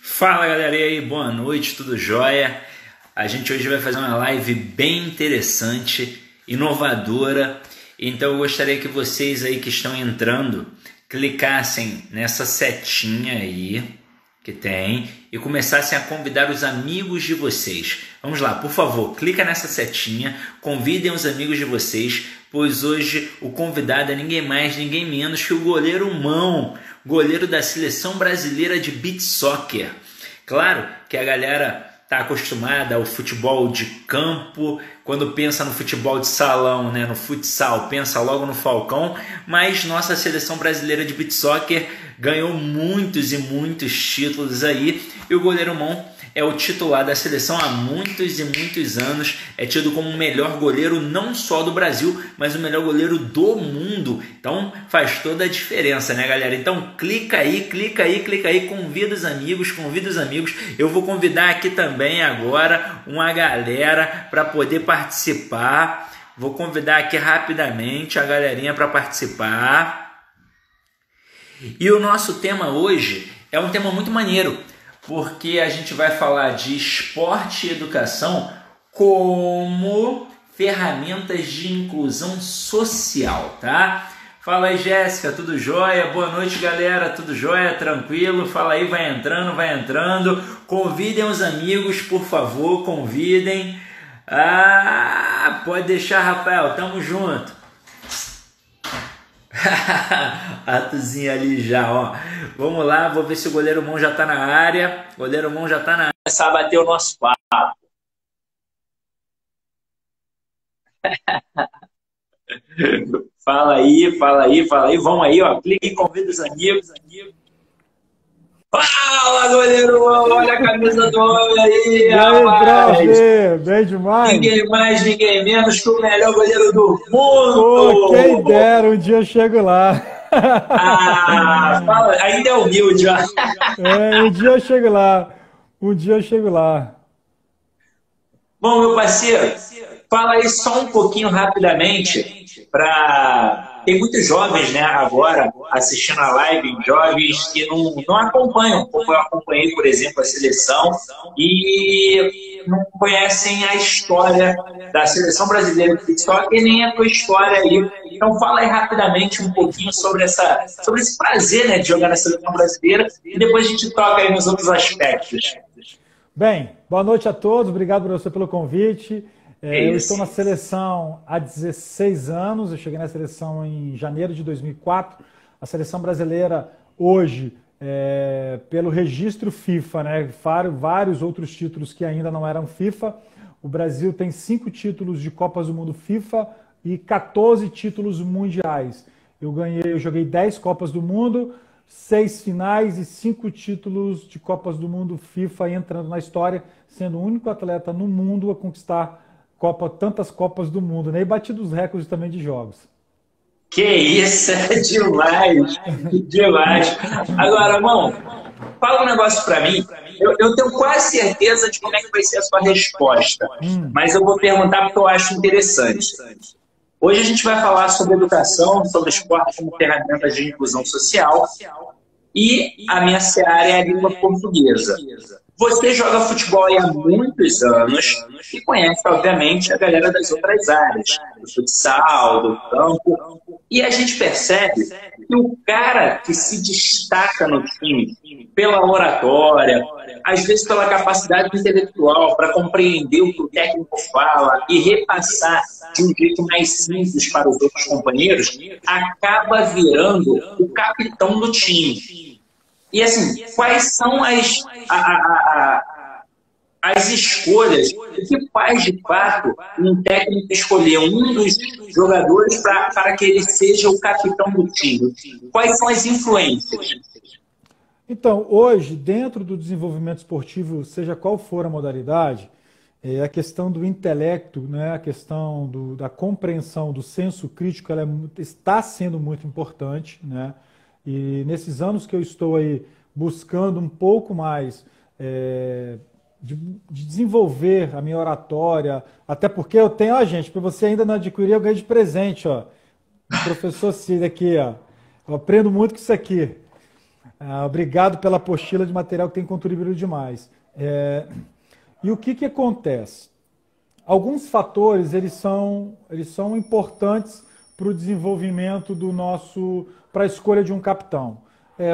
Fala galera, e aí, boa noite, tudo jóia? A gente hoje vai fazer uma live bem interessante, inovadora, então eu gostaria que vocês aí que estão entrando clicassem nessa setinha aí que tem e começassem a convidar os amigos de vocês. Vamos lá, por favor, clica nessa setinha, convidem os amigos de vocês, pois hoje o convidado é ninguém mais, ninguém menos que o goleiro Mão, goleiro da seleção brasileira de beach soccer. Claro que a galera está acostumada ao futebol de campo, quando pensa no futebol de salão, né, no futsal, pensa logo no Falcão, mas nossa seleção brasileira de beach soccer ganhou muitos e muitos títulos aí, e o goleiro Mão é o titular da seleção há muitos e muitos anos, é tido como o melhor goleiro não só do Brasil, mas o melhor goleiro do mundo. Então faz toda a diferença, né, galera? Então clica aí, convida os amigos. Eu vou convidar aqui também agora uma galera para poder participar. Vou convidar aqui rapidamente a galerinha para participar. E o nosso tema hoje é um tema muito maneiro, porque a gente vai falar de esporte e educação como ferramentas de inclusão social, tá? Fala aí, Jéssica, tudo jóia? Boa noite, galera, tudo jóia? Tranquilo? Fala aí, vai entrando. Convidem os amigos, por favor, convidem. Pode deixar, Rafael, tamo junto. Atozinho ali já, ó. Vamos lá, vou ver se o goleiro Mão já tá na área. Goleiro Mão já tá na área. Começar a bater o nosso papo. Fala aí. Vamos aí, ó. Clique e convida os amigos. Fala, goleiro Mão. Olha a camisa do homem aí, rapaz. Bem demais. Ninguém mais, ninguém menos que o melhor goleiro do mundo. Pô, quem dera, um dia eu chego lá. Fala, ainda é humilde, ó. Um dia eu chego lá. Bom, meu parceiro, fala aí só um pouquinho rapidamente para... Tem muitos jovens, né, agora assistindo a live, jovens que não acompanham, como eu acompanhei, por exemplo, a seleção, e não conhecem a história da seleção brasileira de futebol e nem a tua história aí. Então fala aí rapidamente um pouquinho sobre esse prazer, né, de jogar na seleção brasileira, e depois a gente toca aí nos outros aspectos. Bem, boa noite a todos, obrigado você pelo convite. Eu estou na seleção há 16 anos, eu cheguei na seleção em janeiro de 2004. A seleção brasileira hoje, pelo registro FIFA, né, vários outros títulos que ainda não eram FIFA. O Brasil tem 5 títulos de Copas do Mundo FIFA e 14 títulos mundiais. Eu joguei 10 Copas do Mundo, 6 finais e 5 títulos de Copas do Mundo FIFA, entrando na história, sendo o único atleta no mundo a conquistar tantas Copas do Mundo, né? E batido os recordes também de jogos. Que isso, é demais! Demais! Agora, Mão, fala um negócio pra mim. Eu tenho quase certeza de como é que vai ser a sua resposta, mas eu vou perguntar porque eu acho interessante. Hoje a gente vai falar sobre educação, sobre esporte como ferramenta de inclusão social, e a minha seara é a língua portuguesa. Você joga futebol há muitos anos e conhece, obviamente, a galera das outras áreas, do futsal, do campo. E a gente percebe que o cara que se destaca no time pela oratória, às vezes pela capacidade intelectual para compreender o que o técnico fala e repassar de um jeito mais simples para os outros companheiros, acaba virando o capitão do time. E assim, quais são as escolhas? O que faz de fato um técnico escolher um dos jogadores para que ele seja o capitão do time? Quais são as influências? Então, hoje, dentro do desenvolvimento esportivo, seja qual for a modalidade, a questão do intelecto, né, a questão da compreensão, do senso crítico, ela está sendo muito importante, né? E nesses anos que eu estou aí buscando um pouco mais de desenvolver a minha oratória, até porque eu tenho, gente, para você ainda não adquirir, eu ganhei de presente, ó, o professor Cid aqui, ó, eu aprendo muito com isso aqui. Obrigado pela apostila de material que tem contribuído demais. E o que acontece? Alguns fatores eles são importantes para o desenvolvimento para a escolha de um capitão.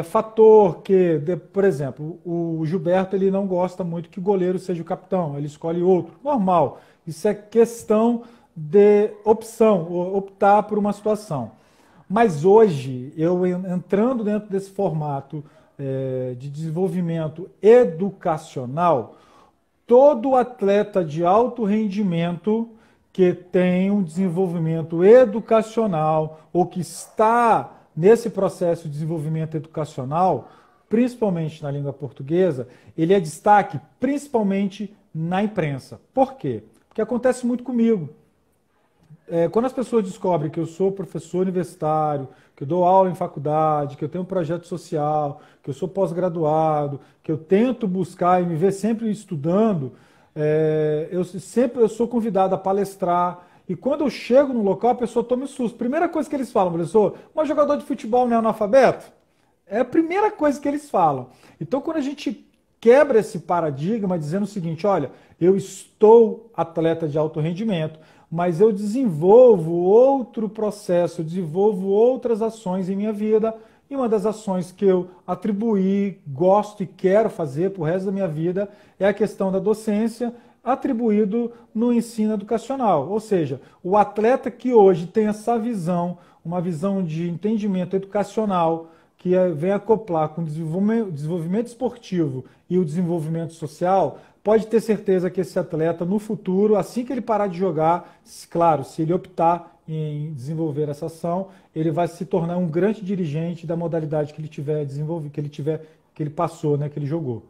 Fator que, por exemplo, o Gilberto ele não gosta muito que o goleiro seja o capitão, ele escolhe outro. Normal, isso é questão de optar por uma situação. Mas hoje, eu entrando dentro desse formato de desenvolvimento educacional, todo atleta de alto rendimento que tem um desenvolvimento educacional ou que está nesse processo de desenvolvimento educacional, principalmente na língua portuguesa, ele é destaque principalmente na imprensa. Por quê? Porque acontece muito comigo. Quando as pessoas descobrem que eu sou professor universitário, que eu dou aula em faculdade, que eu tenho um projeto social, que eu sou pós-graduado, que eu tento buscar e me ver sempre estudando, eu sou convidado a palestrar. E quando eu chego no local, a pessoa toma um susto. Primeira coisa que eles falam, professor, mas jogador de futebol não é analfabeto? É a primeira coisa que eles falam. Então, quando a gente quebra esse paradigma dizendo o seguinte, olha, eu estou atleta de alto rendimento, mas eu desenvolvo outro processo, eu desenvolvo outras ações em minha vida, e uma das ações que eu atribuí, gosto e quero fazer para o resto da minha vida é a questão da docência, atribuído no ensino educacional. Ou seja, o atleta que hoje tem essa visão, uma visão de entendimento educacional, que vem acoplar com o desenvolvimento esportivo e o desenvolvimento social, pode ter certeza que esse atleta, no futuro, assim que ele parar de jogar, claro, se ele optar em desenvolver essa ação, ele vai se tornar um grande dirigente da modalidade que ele tiver desenvolvido, que ele passou, né, que ele jogou.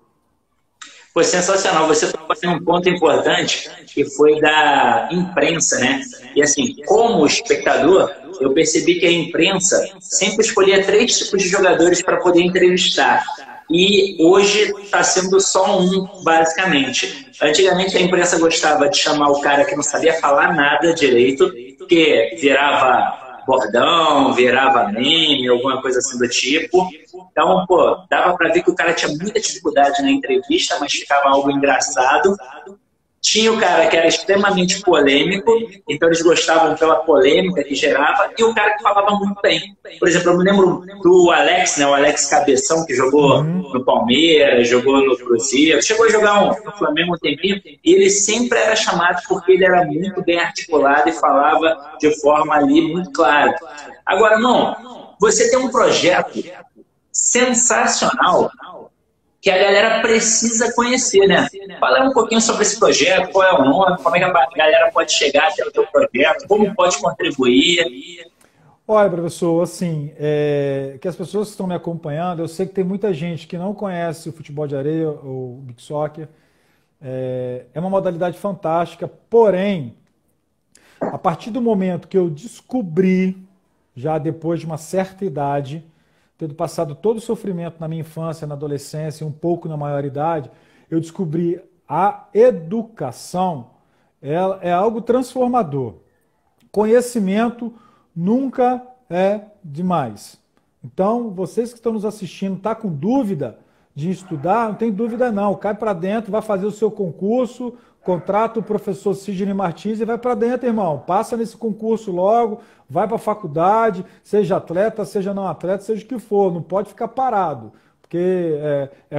Foi sensacional. Você tocou em um ponto importante, que foi da imprensa, né? E assim, como espectador, eu percebi que a imprensa sempre escolhia 3 tipos de jogadores para poder entrevistar. E hoje está sendo só um, basicamente. Antigamente a imprensa gostava de chamar o cara que não sabia falar nada direito, que virava bordão, virava meme, alguma coisa assim do tipo. Então, dava para ver que o cara tinha muita dificuldade na entrevista, mas ficava algo engraçado. Tinha o cara que era extremamente polêmico, então eles gostavam pela polêmica que gerava, e o cara que falava muito bem. Por exemplo, eu me lembro do Alex, né, o Alex Cabeção, que jogou no Palmeiras, jogou no Cruzeiro, chegou a jogar no Flamengo um tempinho, e ele sempre era chamado porque ele era muito bem articulado e falava de forma ali muito clara. Agora, irmão, você tem um projeto sensacional que a galera precisa conhecer, né? Fala um pouquinho sobre esse projeto, qual é o nome, como é que a galera pode chegar até o teu projeto, como pode contribuir. Olha, professor, assim, que as pessoas que estão me acompanhando, eu sei que tem muita gente que não conhece o futebol de areia, ou beach soccer. É uma modalidade fantástica, porém, a partir do momento que eu descobri, já depois de uma certa idade, tendo passado todo o sofrimento na minha infância, na adolescência, um pouco na maioridade, eu descobri a educação é algo transformador. Conhecimento nunca é demais. Então, vocês que estão nos assistindo, tá com dúvida de estudar? Não tem dúvida não, cai para dentro, vai fazer o seu concurso, contrata o professor Sidney Martins e vai para dentro, irmão. Passa nesse concurso logo, vai para a faculdade, seja atleta, seja não atleta, seja o que for, não pode ficar parado, porque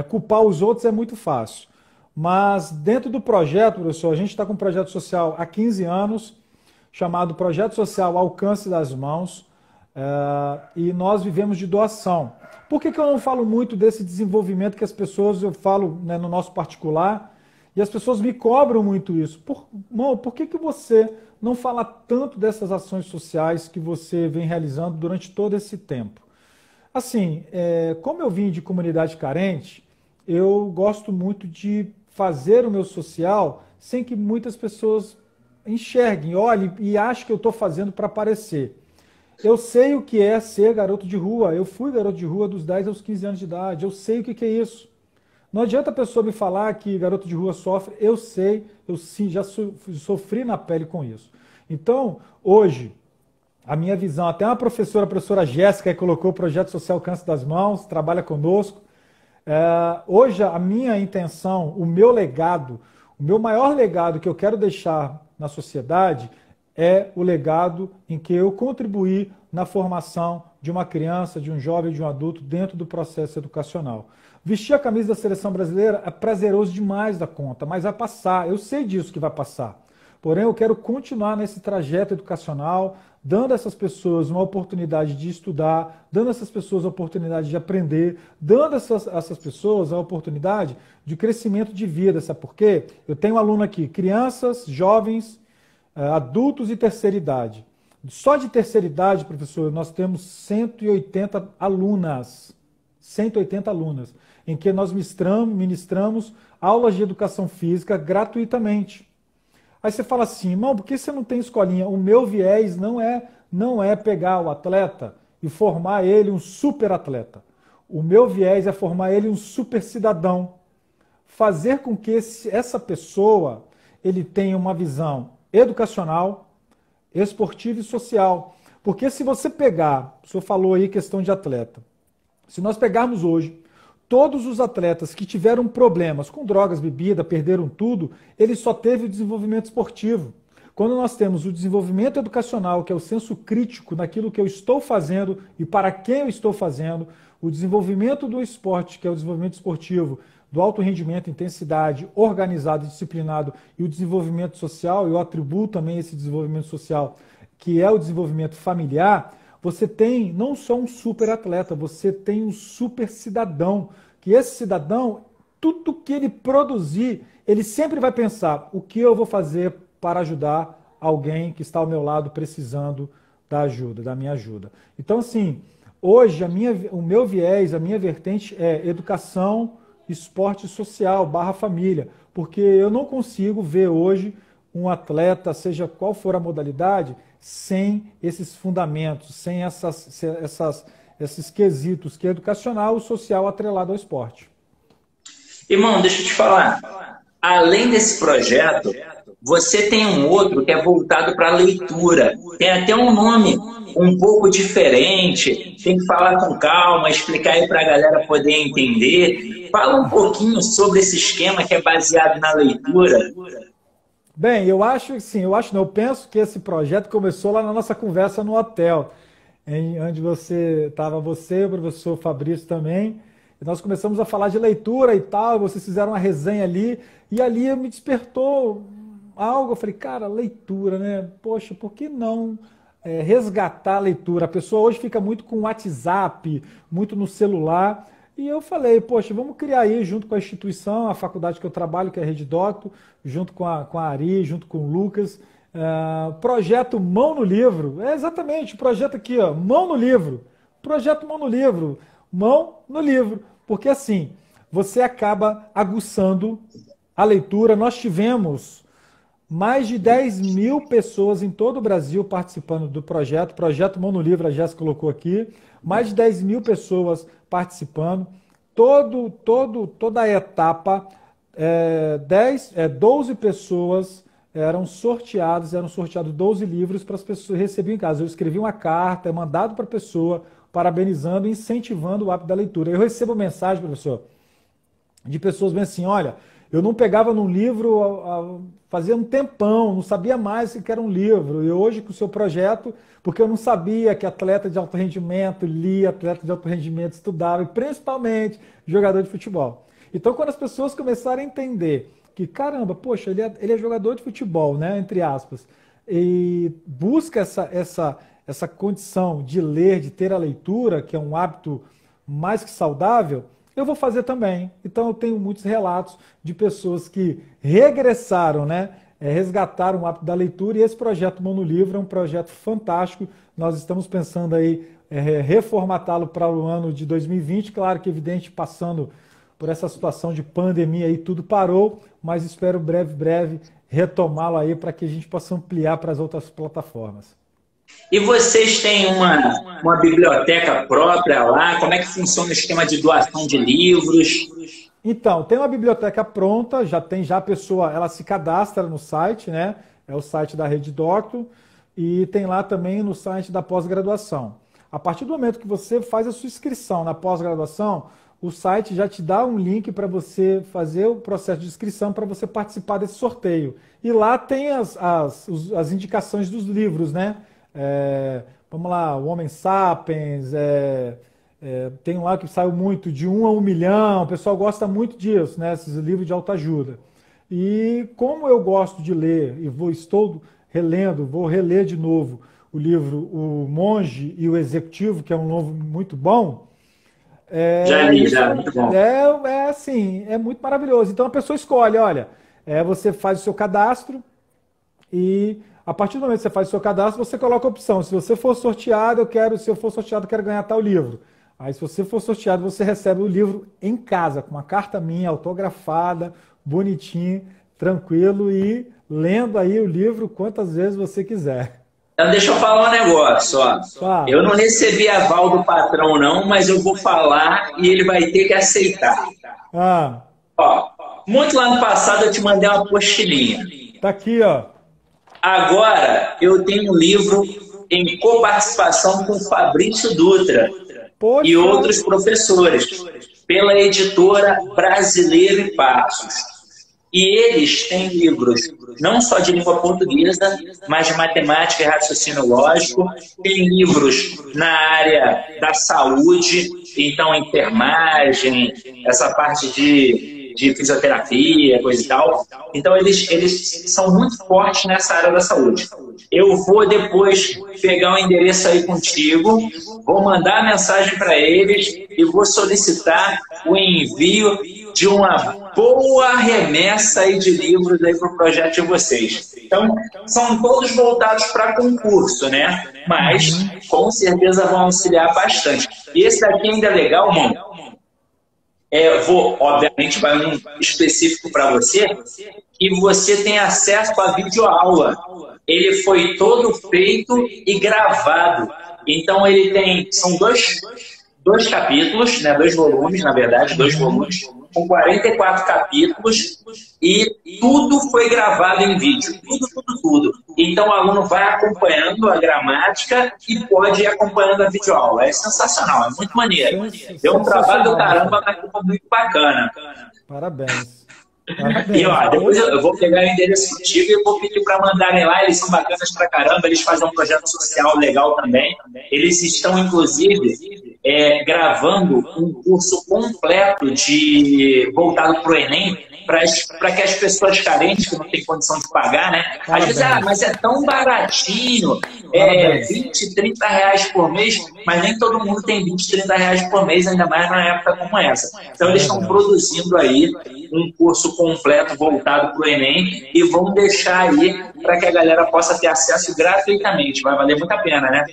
culpar os outros é muito fácil. Mas dentro do projeto, professor, a gente está com um projeto social há 15 anos, chamado Projeto Social Alcance das Mãos, e nós vivemos de doação. Por que eu não falo muito desse desenvolvimento que as pessoas, eu falo, né, no nosso particular, e as pessoas me cobram muito isso? Por que você não fala tanto dessas ações sociais que você vem realizando durante todo esse tempo? Assim, como eu vim de comunidade carente, eu gosto muito de fazer o meu social sem que muitas pessoas enxerguem, olhem e achem que eu estou fazendo para aparecer. Eu sei o que é ser garoto de rua. Eu fui garoto de rua dos 10 aos 15 anos de idade. Eu sei o que é isso. Não adianta a pessoa me falar que garoto de rua sofre. Eu sei, eu sim, já sofri na pele com isso. Então, hoje, a minha visão, até uma professora, a professora Jéssica, que colocou o projeto social Alcance das Mãos, trabalha conosco. Hoje, a minha intenção, o meu legado, o meu maior legado que eu quero deixar na sociedade é o legado em que eu contribuí na formação de uma criança, de um jovem, de um adulto dentro do processo educacional. Vestir a camisa da seleção brasileira é prazeroso demais da conta, mas vai passar, eu sei disso que vai passar. Porém, eu quero continuar nesse trajeto educacional, dando a essas pessoas uma oportunidade de estudar, dando a essas pessoas a oportunidade de aprender, dando a essas pessoas a oportunidade de crescimento de vida. Sabe por quê? Eu tenho um aluno aqui, crianças, jovens, adultos e terceira idade. Só de terceira idade, professor, nós temos 180 alunas, em que nós ministramos aulas de educação física gratuitamente. Aí você fala assim, irmão, por que você não tem escolinha? O meu viés não é pegar o atleta e formar ele um super atleta. O meu viés é formar ele um super cidadão. Fazer com que essa pessoa ele tenha uma visão educacional, esportiva e social. Porque se você pegar, o senhor falou aí questão de atleta, se nós pegarmos hoje todos os atletas que tiveram problemas com drogas, bebida, perderam tudo, ele só teve o desenvolvimento esportivo. Quando nós temos o desenvolvimento educacional, que é o senso crítico naquilo que eu estou fazendo e para quem eu estou fazendo, o desenvolvimento do esporte, que é o desenvolvimento esportivo, do alto rendimento, intensidade, organizado e disciplinado, e o desenvolvimento social, eu atribuo também esse desenvolvimento social, que é o desenvolvimento familiar, você tem não só um super atleta, você tem um super cidadão, que esse cidadão, tudo que ele produzir, ele sempre vai pensar o que eu vou fazer para ajudar alguém que está ao meu lado precisando da ajuda, da minha ajuda. Então, assim, hoje o meu viés, a minha vertente é educação, esporte social, /família, porque eu não consigo ver hoje um atleta, seja qual for a modalidade, sem esses fundamentos, sem esses quesitos, que é educacional e social atrelado ao esporte. Irmão, deixa eu te falar, além desse projeto, você tem um outro que é voltado para a leitura, tem até um nome um pouco diferente, tem que falar com calma, explicar aí para a galera poder entender. Fala um pouquinho sobre esse esquema que é baseado na leitura. Bem, eu penso que esse projeto começou lá na nossa conversa no hotel, onde você e o professor Fabrício também, e nós começamos a falar de leitura e tal, vocês fizeram uma resenha ali, e ali me despertou algo, eu falei, cara, leitura, né? Poxa, por que não resgatar a leitura? A pessoa hoje fica muito com o WhatsApp, muito no celular, e eu falei, poxa, vamos criar aí, junto com a instituição, a faculdade que eu trabalho, que é a Rede Docto, junto com a Ari, junto com o Lucas, projeto Mão no Livro. É exatamente o projeto aqui, ó, Mão no Livro. Projeto Mão no Livro. Mão no livro. Porque assim, você acaba aguçando a leitura. Nós tivemos mais de 10 mil pessoas em todo o Brasil participando do projeto Mão no Livro, a Jéssica colocou aqui, mais de 10 mil pessoas participando, toda a etapa, 12 pessoas eram sorteados 12 livros para as pessoas receberem em casa. Eu escrevi uma carta, é mandado para a pessoa, parabenizando e incentivando o hábito da leitura. Eu recebo mensagem, professor, de pessoas bem assim, olha, eu não pegava num livro fazia um tempão, não sabia mais o que era um livro. E hoje, com o seu projeto, porque eu não sabia que atleta de alto rendimento lia, atleta de alto rendimento estudava, e principalmente jogador de futebol. Então, quando as pessoas começaram a entender que, caramba, poxa, ele é jogador de futebol, né, entre aspas, e busca essa condição de ler, de ter a leitura, que é um hábito mais que saudável, eu vou fazer também. Então eu tenho muitos relatos de pessoas que regressaram, né, resgataram o hábito da leitura, e esse projeto Mão no Livro é um projeto fantástico. Nós estamos pensando aí reformatá-lo para o ano de 2020, claro que evidente, passando por essa situação de pandemia aí, tudo parou, mas espero breve retomá-lo aí para que a gente possa ampliar para as outras plataformas. E vocês têm uma biblioteca própria lá? Como é que funciona o esquema de doação de livros? Então, tem uma biblioteca pronta, já a pessoa, ela se cadastra no site, né? É o site da Rede Docto. e tem lá também no site da pós-graduação. A partir do momento que você faz a sua inscrição na pós-graduação, o site já te dá um link para você fazer o processo de inscrição para você participar desse sorteio. E lá tem as indicações dos livros, né? Vamos lá, o Homem Sapiens, tem um lá que saiu muito, de 1 a 1 milhão, o pessoal gosta muito disso, né? Esses livros de autoajuda. E como eu gosto de ler, e estou relendo, vou reler de novo o livro O Monge e o Executivo, que é um novo muito bom. Já li, muito bom. Assim, é muito maravilhoso. Então a pessoa escolhe, olha, você faz o seu cadastro e a partir do momento que você faz o seu cadastro, você coloca a opção. Se você for sorteado, se eu for sorteado, eu quero ganhar tal livro. Aí se você for sorteado, você recebe o livro em casa, com uma carta minha, autografada, bonitinho, tranquilo e lendo aí o livro quantas vezes você quiser. Então, deixa eu falar um negócio, ó. Eu não recebi aval do patrão, não, mas eu vou falar e ele vai ter que aceitar. Ó, muito lá no passado eu te mandei uma apostilinha. Tá aqui, ó. Agora eu tenho um livro em coparticipação com Fabrício Dutra e outros professores, pela editora Brasileiro e Passos. E eles têm livros não só de língua portuguesa, mas de matemática e raciocínio lógico. Tem livros na área da saúde, então enfermagem, essa parte de fisioterapia, coisa e tal. Então eles são muito fortes nessa área da saúde. Eu vou depois pegar o endereço aí contigo, vou mandar mensagem para eles e vou solicitar o envio de uma boa remessa aí de livros aí para o projeto de vocês. Então, são todos voltados para concurso, né? Mas, com certeza, vão auxiliar bastante. E esse daqui ainda é legal, mano. Obviamente, vai um específico para você, e você tem acesso à videoaula. Ele foi todo feito e gravado. Então, são dois capítulos, né? 2 volumes, na verdade, 2 volumes, com 44 capítulos, e tudo foi gravado em vídeo, tudo. Então o aluno vai acompanhando a gramática e pode ir acompanhando a videoaula. É sensacional, é muito maneiro. Deu um trabalho do caramba, mas ficou muito bacana. Parabéns. E ó, depois eu vou pegar o endereço contigo e vou pedir para mandarem lá. Eles são bacanas pra caramba, eles fazem um projeto social legal também. Eles estão, inclusive, gravando um curso completo voltado para o Enem, para que as pessoas carentes, que não têm condição de pagar, né? Às vezes, mas é tão baratinho, 20, 30 reais por mês, mas nem todo mundo tem 20, 30 reais por mês, ainda mais numa época como essa. Então, eles estão produzindo aí um curso completo voltado para o Enem e vão deixar aí para que a galera possa ter acesso gratuitamente. Vai valer muito a pena, né?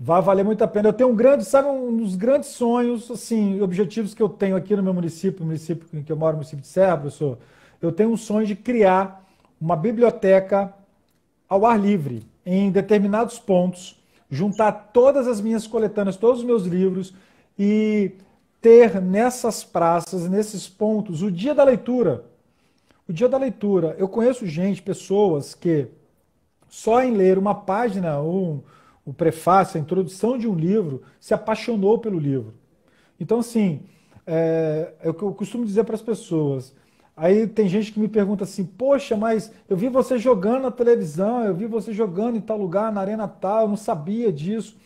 Vai valer muito a pena. Eu tenho um dos grandes sonhos, assim, objetivos que eu tenho aqui no meu município, em que eu moro, no município de Serra, professor. Eu tenho um sonho de criar uma biblioteca ao ar livre, em determinados pontos, juntar todas as minhas coletâneas, todos os meus livros e ter nessas praças, nesses pontos, o dia da leitura. O dia da leitura. Eu conheço pessoas que só em ler uma página ou o prefácio, a introdução de um livro, se apaixonou pelo livro. Então, assim, eu costumo dizer para as pessoas, aí tem gente que me pergunta assim, poxa, mas eu vi você jogando na televisão, eu vi você jogando em tal lugar, na arena tal, eu não sabia disso.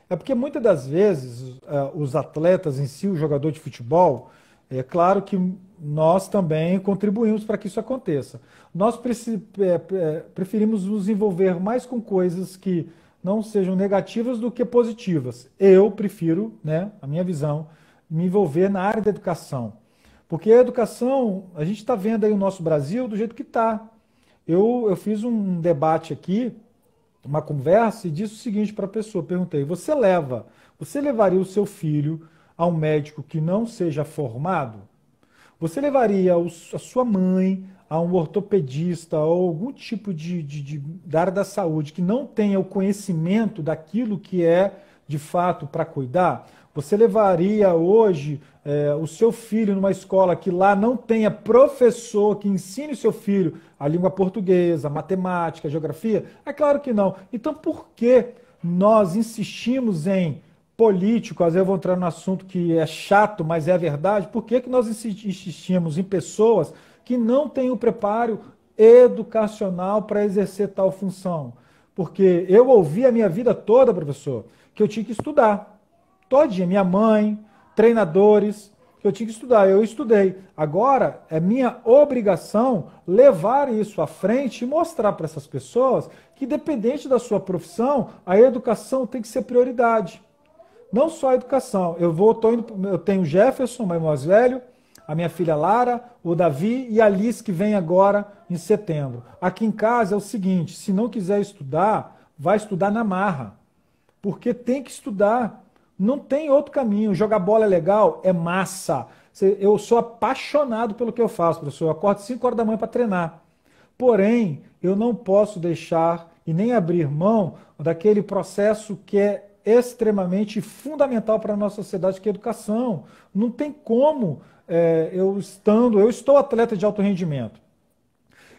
É porque muitas das vezes os atletas em si, o jogador de futebol, é claro que nós também contribuímos para que isso aconteça. Nós preferimos nos envolver mais com coisas que não sejam negativas do que positivas. Eu prefiro, né, a minha visão, me envolver na área da educação. Porque a educação, a gente está vendo aí o nosso Brasil do jeito que está. Eu fiz um debate aqui, uma conversa, e disse o seguinte para a pessoa, perguntei, você levaria o seu filho a um médico que não seja formado? Você levaria a sua mãe a um ortopedista ou algum tipo da área da saúde que não tenha o conhecimento daquilo que é, de fato, para cuidar? Você levaria hoje o seu filho numa escola que lá não tenha professor que ensine o seu filho a língua portuguesa, matemática, geografia? É claro que não. Então, por que nós insistimos em político? Às vezes eu vou entrar num assunto que é chato, mas é a verdade. Por que nós insistimos em pessoas que não têm o preparo educacional para exercer tal função? Porque eu ouvi a minha vida toda, professor, que eu tinha que estudar. Todinha, minha mãe, treinadores, que eu tinha que estudar. Eu estudei. Agora, é minha obrigação levar isso à frente e mostrar para essas pessoas que, independente da sua profissão, a educação tem que ser prioridade. Não só a educação. Eu tenho o Jefferson, meu mais velho, a minha filha Lara, o Davi e a Alice, que vem agora em setembro. Aqui em casa é o seguinte, se não quiser estudar, vai estudar na marra. Porque tem que estudar. Não tem outro caminho. Jogar bola é legal? É massa. Eu sou apaixonado pelo que eu faço, professor. Eu acordo 5 horas da manhã para treinar. Porém, eu não posso deixar e nem abrir mão daquele processo que é extremamente fundamental para a nossa sociedade, que é a educação. Não tem como eu estou atleta de alto rendimento.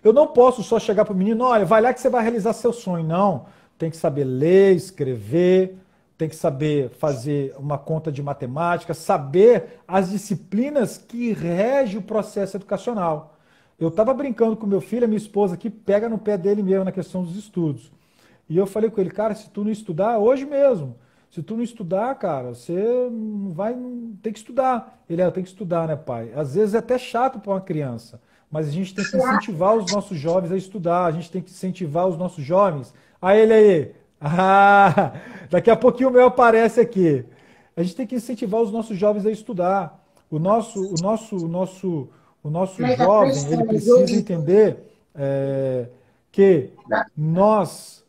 Eu não posso só chegar para o menino, olha, vai lá que você vai realizar seu sonho. Não, tem que saber ler, escrever, tem que saber fazer uma conta de matemática, saber as disciplinas que regem o processo educacional. Eu estava brincando com meu filho, a minha esposa aqui pega no pé dele mesmo na questão dos estudos. E eu falei com ele, cara, se tu não estudar, hoje mesmo, se tu não estudar, cara, você não vai, tem que estudar. Ele, eu tenho que estudar, né, pai? Às vezes é até chato para uma criança, mas a gente tem que incentivar os nossos jovens a estudar, a gente tem que incentivar os nossos jovens. Aí ele aí, daqui a pouquinho o meu aparece aqui. A gente tem que incentivar os nossos jovens a estudar. O nosso jovem, ele precisa entender que nós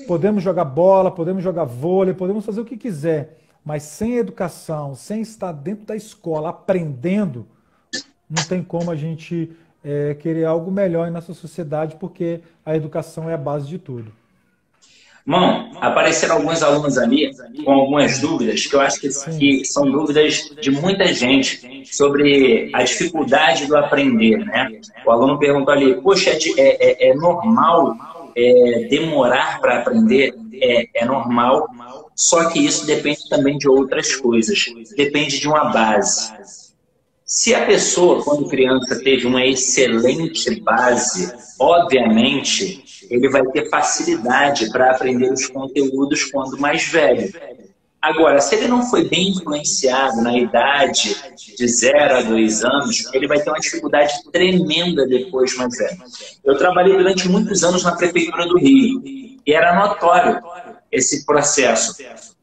podemos jogar bola, podemos jogar vôlei, podemos fazer o que quiser, mas sem educação, sem estar dentro da escola aprendendo, não tem como a gente querer algo melhor em nossa sociedade, porque a educação é a base de tudo. Irmão, apareceram alguns alunos ali com algumas dúvidas, que eu acho que são dúvidas de muita gente sobre a dificuldade do aprender, né? O aluno perguntou ali, poxa, é normal demorar para aprender? É normal, só que isso depende também de outras coisas, depende de uma base. Se a pessoa, quando criança, teve uma excelente base, obviamente, ele vai ter facilidade para aprender os conteúdos quando mais velho. Agora, se ele não foi bem influenciado na idade de 0 a 2 anos, ele vai ter uma dificuldade tremenda depois mais velho. Eu trabalhei durante muitos anos na Prefeitura do Rio e era notório esse processo.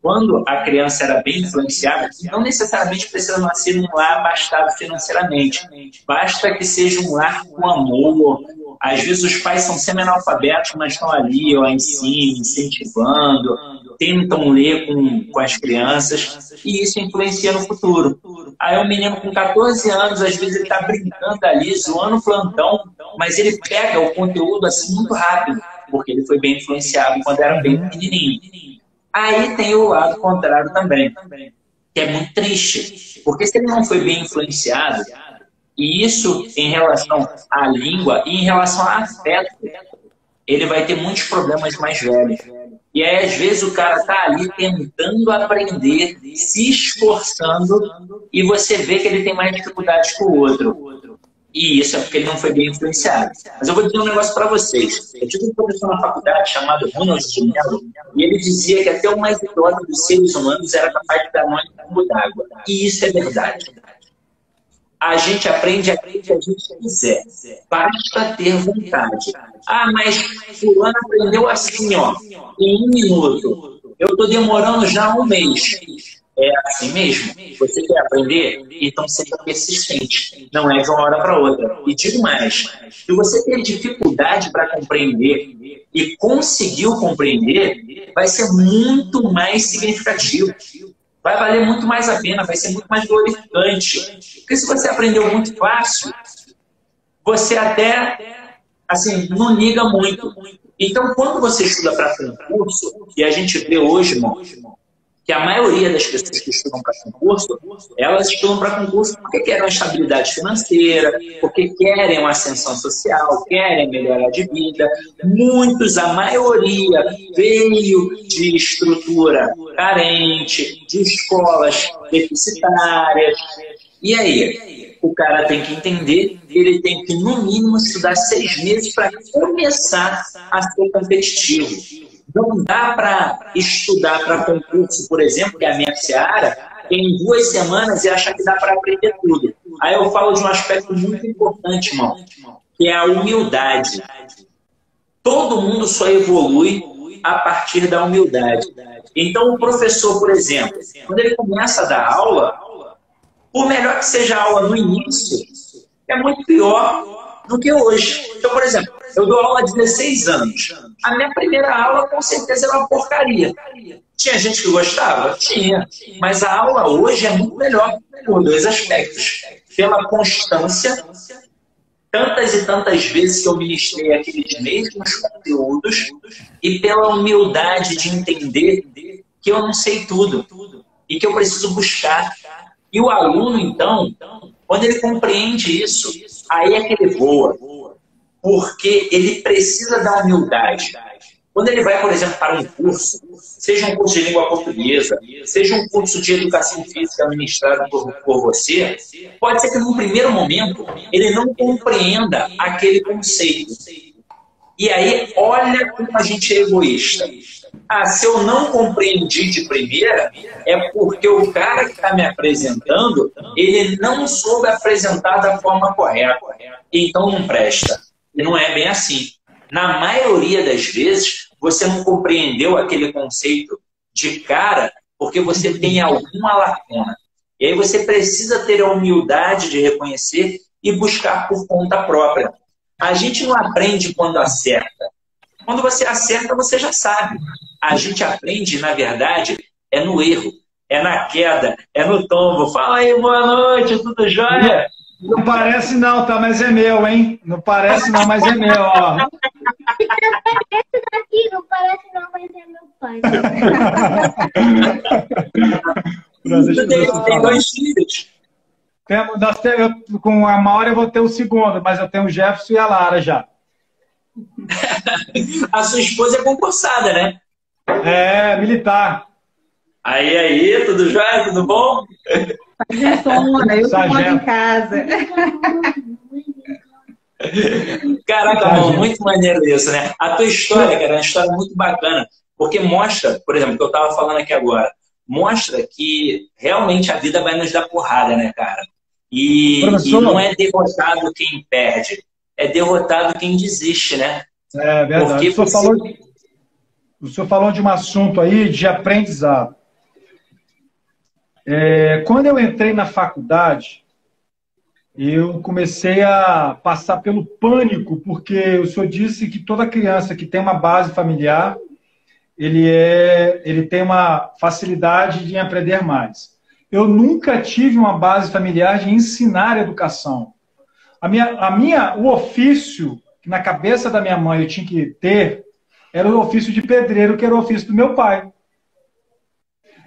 Quando a criança era bem influenciada, não necessariamente precisa nascer num lar abastado financeiramente. Basta que seja um lar com amor. Às vezes os pais são semi-analfabetos, mas estão ali, ó, incentivando, tentam ler com as crianças, e isso influencia no futuro. Aí o menino com 14 anos, às vezes ele está brincando ali, zoando o plantão, mas ele pega o conteúdo assim muito rápido, porque ele foi bem influenciado quando era bem pequenininho. Aí tem o lado contrário também, que é muito triste, porque se ele não foi bem influenciado, e isso em relação à língua e em relação a afeto, ele vai ter muitos problemas mais velhos. E aí, às vezes, o cara está ali tentando aprender, se esforçando, e você vê que ele tem mais dificuldades que o outro. E isso é porque ele não foi bem influenciado. Mas eu vou dizer um negócio para vocês. Eu tive um professor na faculdade chamado Ronald de Mello, e ele dizia que até o mais idoso dos seres humanos era capaz de dar mãe com um d'água. E isso é verdade. A gente aprende a que a gente quiser. Basta ter vontade. Ah, mas fulano aprendeu assim, ó, em 1 minuto. Eu estou demorando já 1 mês. É assim mesmo? Você quer aprender? Então seja persistente. Não é de uma hora para outra. E digo mais, se você tem dificuldade para compreender e conseguiu compreender, vai ser muito mais significativo. Vai valer muito mais a pena, vai ser muito mais glorificante. Porque se você aprendeu muito fácil, você até, assim, não liga muito. Então, quando você estuda para concurso, e a gente vê hoje, irmão, que a maioria das pessoas que estudam para concurso, elas estudam para concurso porque querem uma estabilidade financeira, porque querem uma ascensão social, querem melhorar de vida. Muitos, a maioria, veio de estrutura carente, de escolas deficitárias. E aí? O cara tem que entender que ele tem que, no mínimo, estudar 6 meses para começar a ser competitivo. Não dá para estudar para concurso, por exemplo, que é a minha seara, em 2 semanas e achar que dá para aprender tudo. Aí eu falo de um aspecto muito importante, irmão, que é a humildade. Todo mundo só evolui a partir da humildade. Então, o professor, por exemplo, quando ele começa a dar aula, por melhor que seja a aula no início, é muito pior do que hoje. Então, por exemplo, eu dou aula há 16 anos. A minha primeira aula, com certeza, era uma porcaria. Tinha gente que gostava? Tinha. Mas a aula hoje é muito melhor por 2 aspectos. Pela constância, tantas e tantas vezes que eu ministrei aqueles mesmos conteúdos, e pela humildade de entender que eu não sei tudo e que eu preciso buscar. E o aluno, então, quando ele compreende isso, aí é que ele voa. Porque ele precisa da humildade. Quando ele vai, por exemplo, para um curso, seja um curso de língua portuguesa, seja um curso de educação física ministrado por você, pode ser que num primeiro momento ele não compreenda aquele conceito. E aí, olha como a gente é egoísta. Ah, se eu não compreendi de primeira, é porque o cara que está me apresentando, ele não soube apresentar da forma correta. Então não presta. E não é bem assim. Na maioria das vezes, você não compreendeu aquele conceito de cara porque você tem alguma lacuna. E aí você precisa ter a humildade de reconhecer e buscar por conta própria. A gente não aprende quando acerta. Quando você acerta, você já sabe. A gente aprende, na verdade, é no erro, é na queda, é no tombo. Fala aí, boa noite, tudo jóia? Não parece não, tá? Mas é meu, hein? Não parece não, mas é meu, ó. Não parece não, mas é meu pai. Tem 2 filhos. Com a Maura eu vou ter o segundo, mas eu tenho o Jefferson e a Lara já. A sua esposa é concursada, né? É, militar. Aí, tudo jóia? Tudo bom? Sargentona, eu que moro em casa. Caraca, mano, muito maneiro isso, né? A tua história, cara, é uma história muito bacana, porque mostra, por exemplo, o que eu tava falando aqui agora, mostra que realmente a vida vai nos dar porrada, né, cara? E não é derrotado quem perde, é derrotado quem desiste, né? É verdade. Porque o senhor falou de um assunto aí de aprendizado. Quando eu entrei na faculdade, eu comecei a passar pelo pânico, porque o senhor disse que toda criança que tem uma base familiar, ele tem uma facilidade de aprender mais. Eu nunca tive uma base familiar de ensinar educação. O ofício que na cabeça da minha mãe eu tinha que ter era o ofício de pedreiro, que era o ofício do meu pai.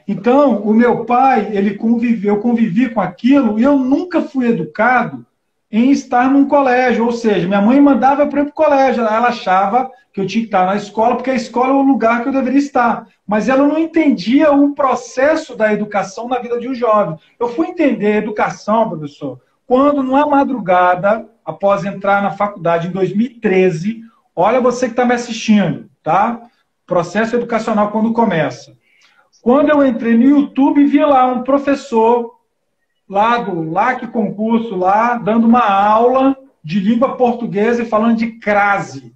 Então, o meu pai, eu convivi com aquilo e eu nunca fui educado em estar num colégio. Ou seja, minha mãe mandava para ir para o colégio. Ela achava que eu tinha que estar na escola, porque a escola é o lugar que eu deveria estar. Mas ela não entendia o processo da educação na vida de um jovem. Eu fui entender educação, professor, quando, numa madrugada, após entrar na faculdade em 2013, olha você que está me assistindo, tá? Processo educacional quando começa. Quando eu entrei no YouTube, vi lá um professor lá do LAC Concurso, lá, dando uma aula de língua portuguesa e falando de crase.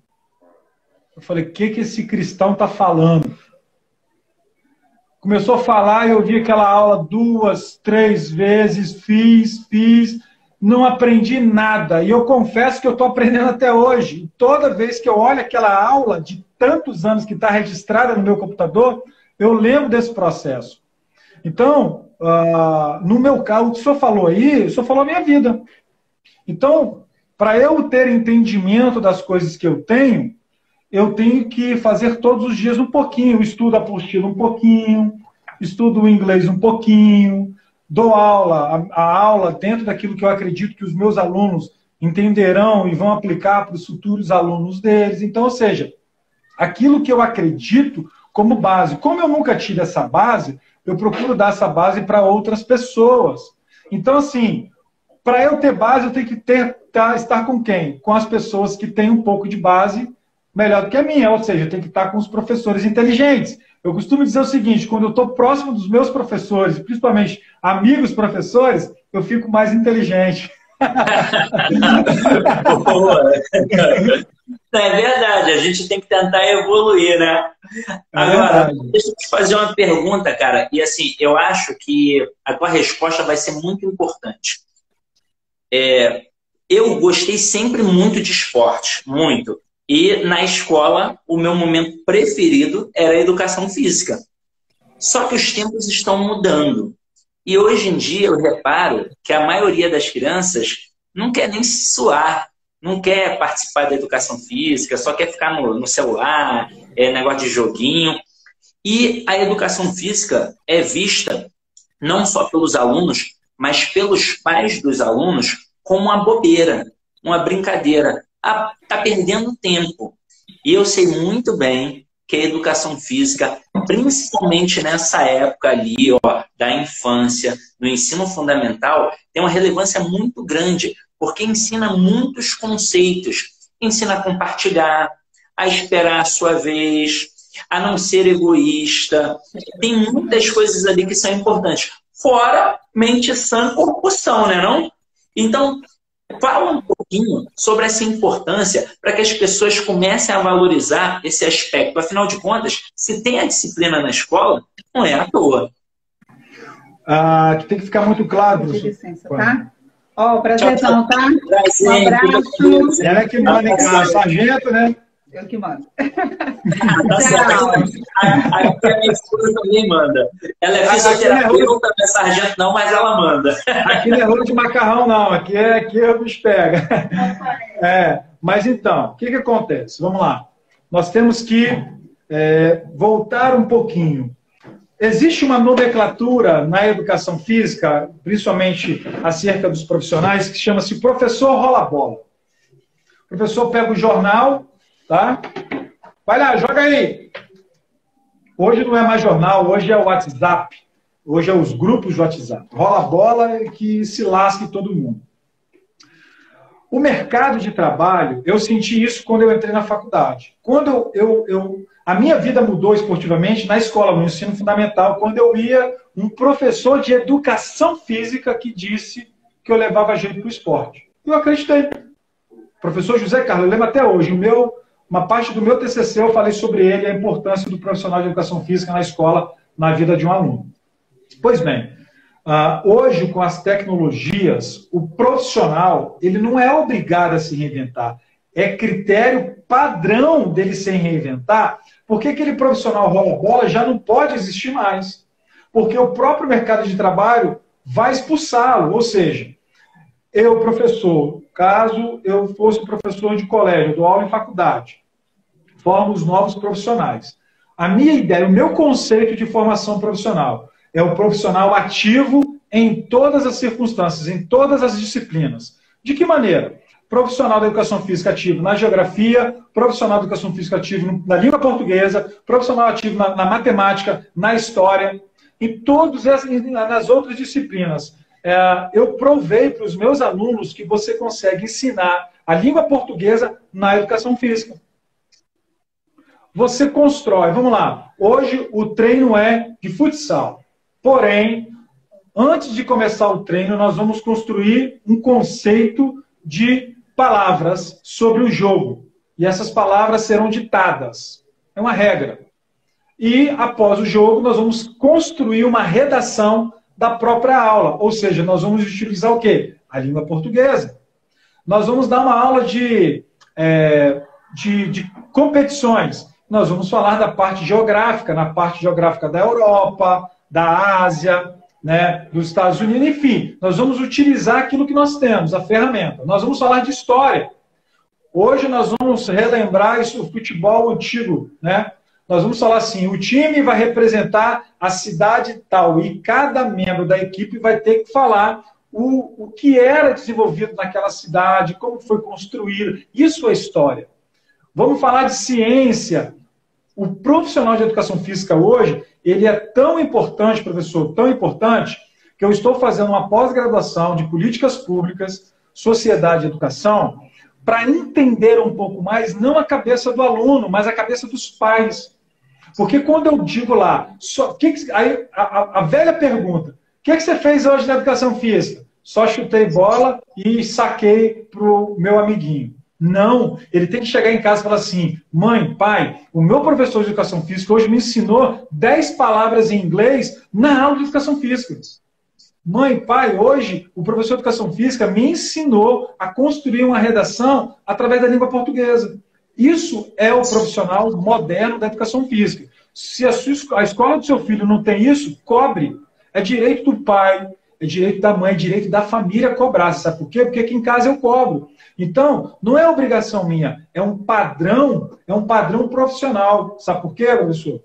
Eu falei, o que esse cristão está falando? Começou a falar, eu vi aquela aula 2, 3 vezes, fiz, não aprendi nada. E eu confesso que eu estou aprendendo até hoje. Toda vez que eu olho aquela aula de tantos anos que está registrada no meu computador, eu lembro desse processo. Então, no meu caso, o que o senhor falou aí, o senhor falou a minha vida. Então, para eu ter entendimento das coisas que eu tenho que fazer todos os dias um pouquinho. Eu estudo a apostila um pouquinho, estudo o inglês um pouquinho, dou aula, a aula dentro daquilo que eu acredito que os meus alunos entenderão e vão aplicar para os futuros alunos deles. Então, ou seja, aquilo que eu acredito como base. Como eu nunca tive essa base, eu procuro dar essa base para outras pessoas. Então, assim, para eu ter base, eu tenho que estar com quem? Com as pessoas que têm um pouco de base melhor do que a minha, ou seja, eu tenho que estar com os professores inteligentes. Eu costumo dizer o seguinte, quando eu estou próximo dos meus professores, principalmente amigos professores, eu fico mais inteligente. Boa. É verdade, a gente tem que tentar evoluir, né? Agora, deixa eu te fazer uma pergunta, cara, e assim, eu acho que a tua resposta vai ser muito importante. Eu gostei sempre muito de esporte, muito. E na escola, o meu momento preferido era a educação física. Só que os tempos estão mudando. E hoje em dia eu reparo que a maioria das crianças não quer nem se suar, não quer participar da educação física, só quer ficar no celular, negócio de joguinho. E a educação física é vista não só pelos alunos, mas pelos pais dos alunos como uma bobeira, uma brincadeira. Está perdendo tempo. E eu sei muito bem que a educação física, principalmente nessa época ali, ó, da infância, no ensino fundamental, tem uma relevância muito grande, porque ensina muitos conceitos. Ensina a compartilhar, a esperar a sua vez, a não ser egoísta. Tem muitas coisas ali que são importantes. Fora mente sã, corpo são, né, não? Então, fala um pouquinho sobre essa importância para que as pessoas comecem a valorizar esse aspecto. Afinal de contas, se tem a disciplina na escola, não é à toa. Que tem que ficar muito claro. Com licença, tá? Ó, prazerzão, tá? Um abraço. Ela é que manda em casa, sargento, né? Eu que mando. Tá certo. Aqui a minha esposa também manda. Ela é fisioterapeuta, não é sargento não, mas ela manda. Aqui não é rolo de macarrão, não. Aqui o bicho pega. Mas então, o que acontece? Vamos lá. Nós temos que voltar um pouquinho. Existe uma nomenclatura na educação física, principalmente acerca dos profissionais, que chama-se professor rola-bola. O professor pega o jornal, tá? Vai lá, joga aí. Hoje não é mais jornal, hoje é o WhatsApp. Hoje é os grupos de WhatsApp. Rola bola e que se lasque todo mundo. O mercado de trabalho, eu senti isso quando eu entrei na faculdade. Quando a minha vida mudou esportivamente na escola, no ensino fundamental, quando eu ia um professor de educação física que disse que eu levava jeito para o esporte. Eu acreditei. Professor José Carlos, eu lembro até hoje, uma parte do meu TCC eu falei sobre ele, a importância do profissional de educação física na escola, na vida de um aluno. Pois bem, hoje com as tecnologias, o profissional ele não é obrigado a se reinventar. É critério padrão dele se reinventar, porque aquele profissional rola-bola já não pode existir mais. Porque o próprio mercado de trabalho vai expulsá-lo. Ou seja, eu, professor, caso eu fosse professor de colégio, dou aula em faculdade, formo os novos profissionais. A minha ideia, o meu conceito de formação profissional é o profissional ativo em todas as circunstâncias, em todas as disciplinas. De que maneira? Profissional da educação física ativo na geografia, profissional da educação física ativo na língua portuguesa, profissional ativo na matemática, na história, em todas as outras disciplinas. Eu provei para os meus alunos que você consegue ensinar a língua portuguesa na educação física. Você constrói, vamos lá, hoje o treino é de futsal. Porém, antes de começar o treino, nós vamos construir um conceito de palavras sobre o jogo. E essas palavras serão ditadas. É uma regra. E, após o jogo, nós vamos construir uma redação da própria aula. Ou seja, nós vamos utilizar o quê? A língua portuguesa. Nós vamos dar uma aula de competições. Nós vamos falar da parte geográfica, na parte geográfica da Europa, da Ásia, né, dos Estados Unidos, enfim. Nós vamos utilizar aquilo que nós temos, a ferramenta. Nós vamos falar de história. Hoje nós vamos relembrar o futebol antigo, né? nós vamos falar assim, o time vai representar a cidade tal, e cada membro da equipe vai ter que falar o que era desenvolvido naquela cidade, como foi construído. Isso é história. Vamos falar de ciência. O profissional de educação física hoje, ele é tão importante, professor, tão importante, que eu estou fazendo uma pós-graduação de políticas públicas, sociedade e educação, para entender um pouco mais, não a cabeça do aluno, mas a cabeça dos pais. Porque quando eu digo lá, aí a velha pergunta, o que você fez hoje na educação física? Só chutei bola e saquei para o meu amiguinho. Não, ele tem que chegar em casa e falar assim, mãe, pai, o meu professor de educação física hoje me ensinou 10 palavras em inglês na aula de educação física. Mãe, pai, hoje o professor de educação física me ensinou a construir uma redação através da língua portuguesa. Isso é o profissional moderno da educação física. Se a escola do seu filho não tem isso, cobre. É direito do pai, é direito da mãe, é direito da família cobrar. Sabe por quê? Porque aqui em casa eu cobro. Então, não é obrigação minha, é um padrão profissional. Sabe por quê, professor?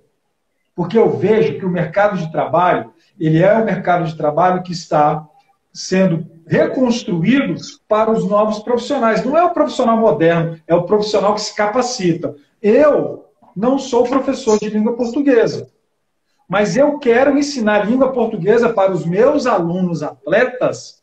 Porque eu vejo que o mercado de trabalho, ele é um mercado de trabalho que está sendo reconstruído para os novos profissionais. Não é o profissional moderno, é o profissional que se capacita. Eu não sou professor de língua portuguesa, mas eu quero ensinar língua portuguesa para os meus alunos atletas,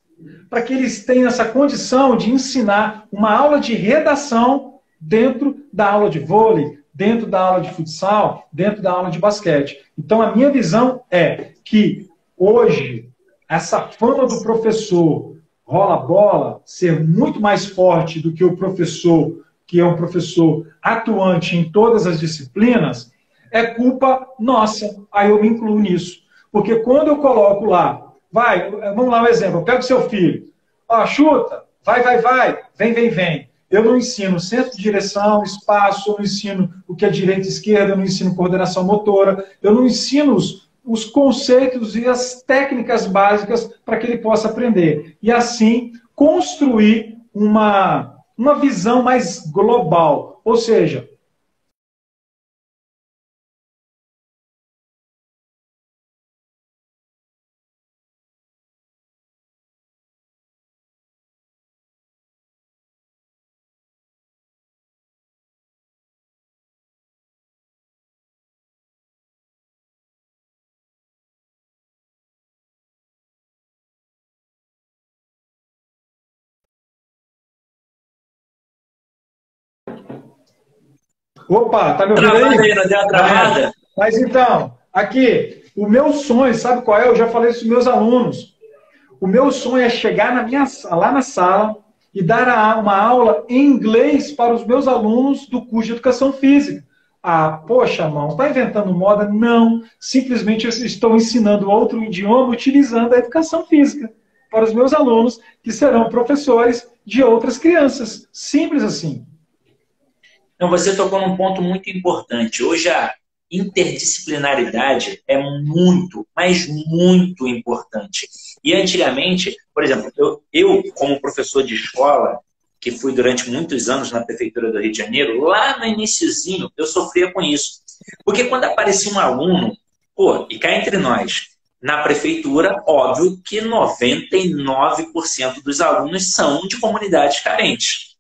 para que eles tenham essa condição de ensinar uma aula de redação dentro da aula de vôlei, dentro da aula de futsal, dentro da aula de basquete. Então, a minha visão é que hoje, essa fama do professor rola-bola ser muito mais forte do que o professor, que é um professor atuante em todas as disciplinas, é culpa nossa. Aí eu me incluo nisso. Porque quando eu coloco lá, vamos lá um exemplo, eu pego seu filho, chuta, vai, vem. Eu não ensino centro de direção, espaço, eu não ensino o que é direita e esquerda, eu não ensino coordenação motora, eu não ensino os conceitos e as técnicas básicas para que ele possa aprender. E assim, construir uma visão mais global. Ou seja, opa, tá me ouvindo aí? Não deu uma travada? Mas então, aqui, o meu sonho, sabe qual é? Eu já falei isso para os meus alunos. O meu sonho é chegar lá na sala e dar uma aula em inglês para os meus alunos do curso de Educação Física. Poxa, mão, está inventando moda? Não. Simplesmente eu estou ensinando outro idioma utilizando a Educação Física para os meus alunos, que serão professores de outras crianças. Simples assim. Então, você tocou num ponto muito importante. Hoje a interdisciplinaridade é muito, mas muito importante. E antigamente, por exemplo, eu como professor de escola, que fui durante muitos anos na Prefeitura do Rio de Janeiro, lá no iniciozinho eu sofria com isso. Porque quando aparecia um aluno, e cá entre nós, na Prefeitura, óbvio que 99% dos alunos são de comunidades carentes.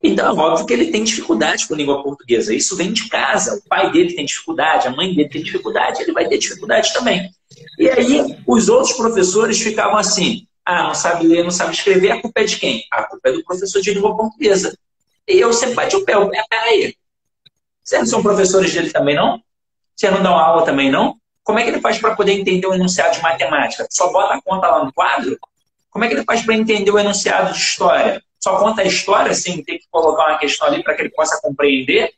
Então, é óbvio que ele tem dificuldade com língua portuguesa. Isso vem de casa. O pai dele tem dificuldade, a mãe dele tem dificuldade, ele vai ter dificuldade também. E aí, os outros professores ficavam assim, não sabe ler, não sabe escrever, a culpa é de quem? A culpa é do professor de língua portuguesa. E eu sempre bati o pé, peraí. Vocês não são professores dele também, não? Vocês não dão aula também, não? Como é que ele faz para poder entender o enunciado de matemática? Só bota a conta lá no quadro? Como é que ele faz para entender o enunciado de história? Só conta a história sem ter que colocar uma questão ali para que ele possa compreender?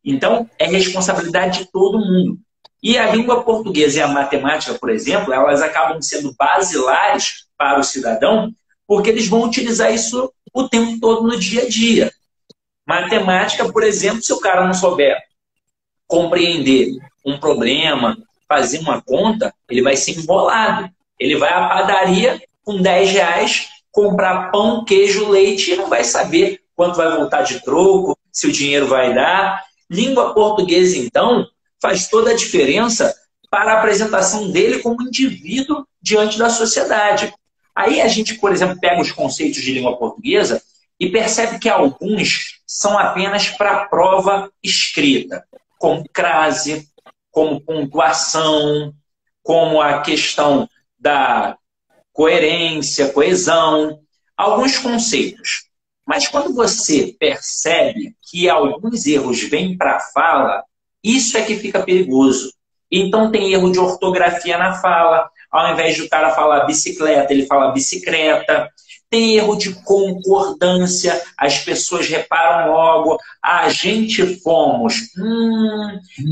Então, é responsabilidade de todo mundo. E a língua portuguesa e a matemática, por exemplo, elas acabam sendo basilares para o cidadão, porque eles vão utilizar isso o tempo todo no dia a dia. Matemática, por exemplo, se o cara não souber compreender um problema, fazer uma conta, ele vai ser embolado. Ele vai à padaria com R$10, comprar pão, queijo, leite e não vai saber quanto vai voltar de troco, se o dinheiro vai dar. Língua portuguesa, então, faz toda a diferença para a apresentação dele como indivíduo diante da sociedade. Aí a gente, por exemplo, pega os conceitos de língua portuguesa e percebe que alguns são apenas para a prova escrita, como crase, como pontuação, como a questão da coerência, coesão, alguns conceitos. Mas quando você percebe que alguns erros vêm para a fala, isso é que fica perigoso. Então tem erro de ortografia na fala, ao invés de o cara falar bicicleta, ele fala bicicleta. Tem erro de concordância, as pessoas reparam logo, a gente fomos.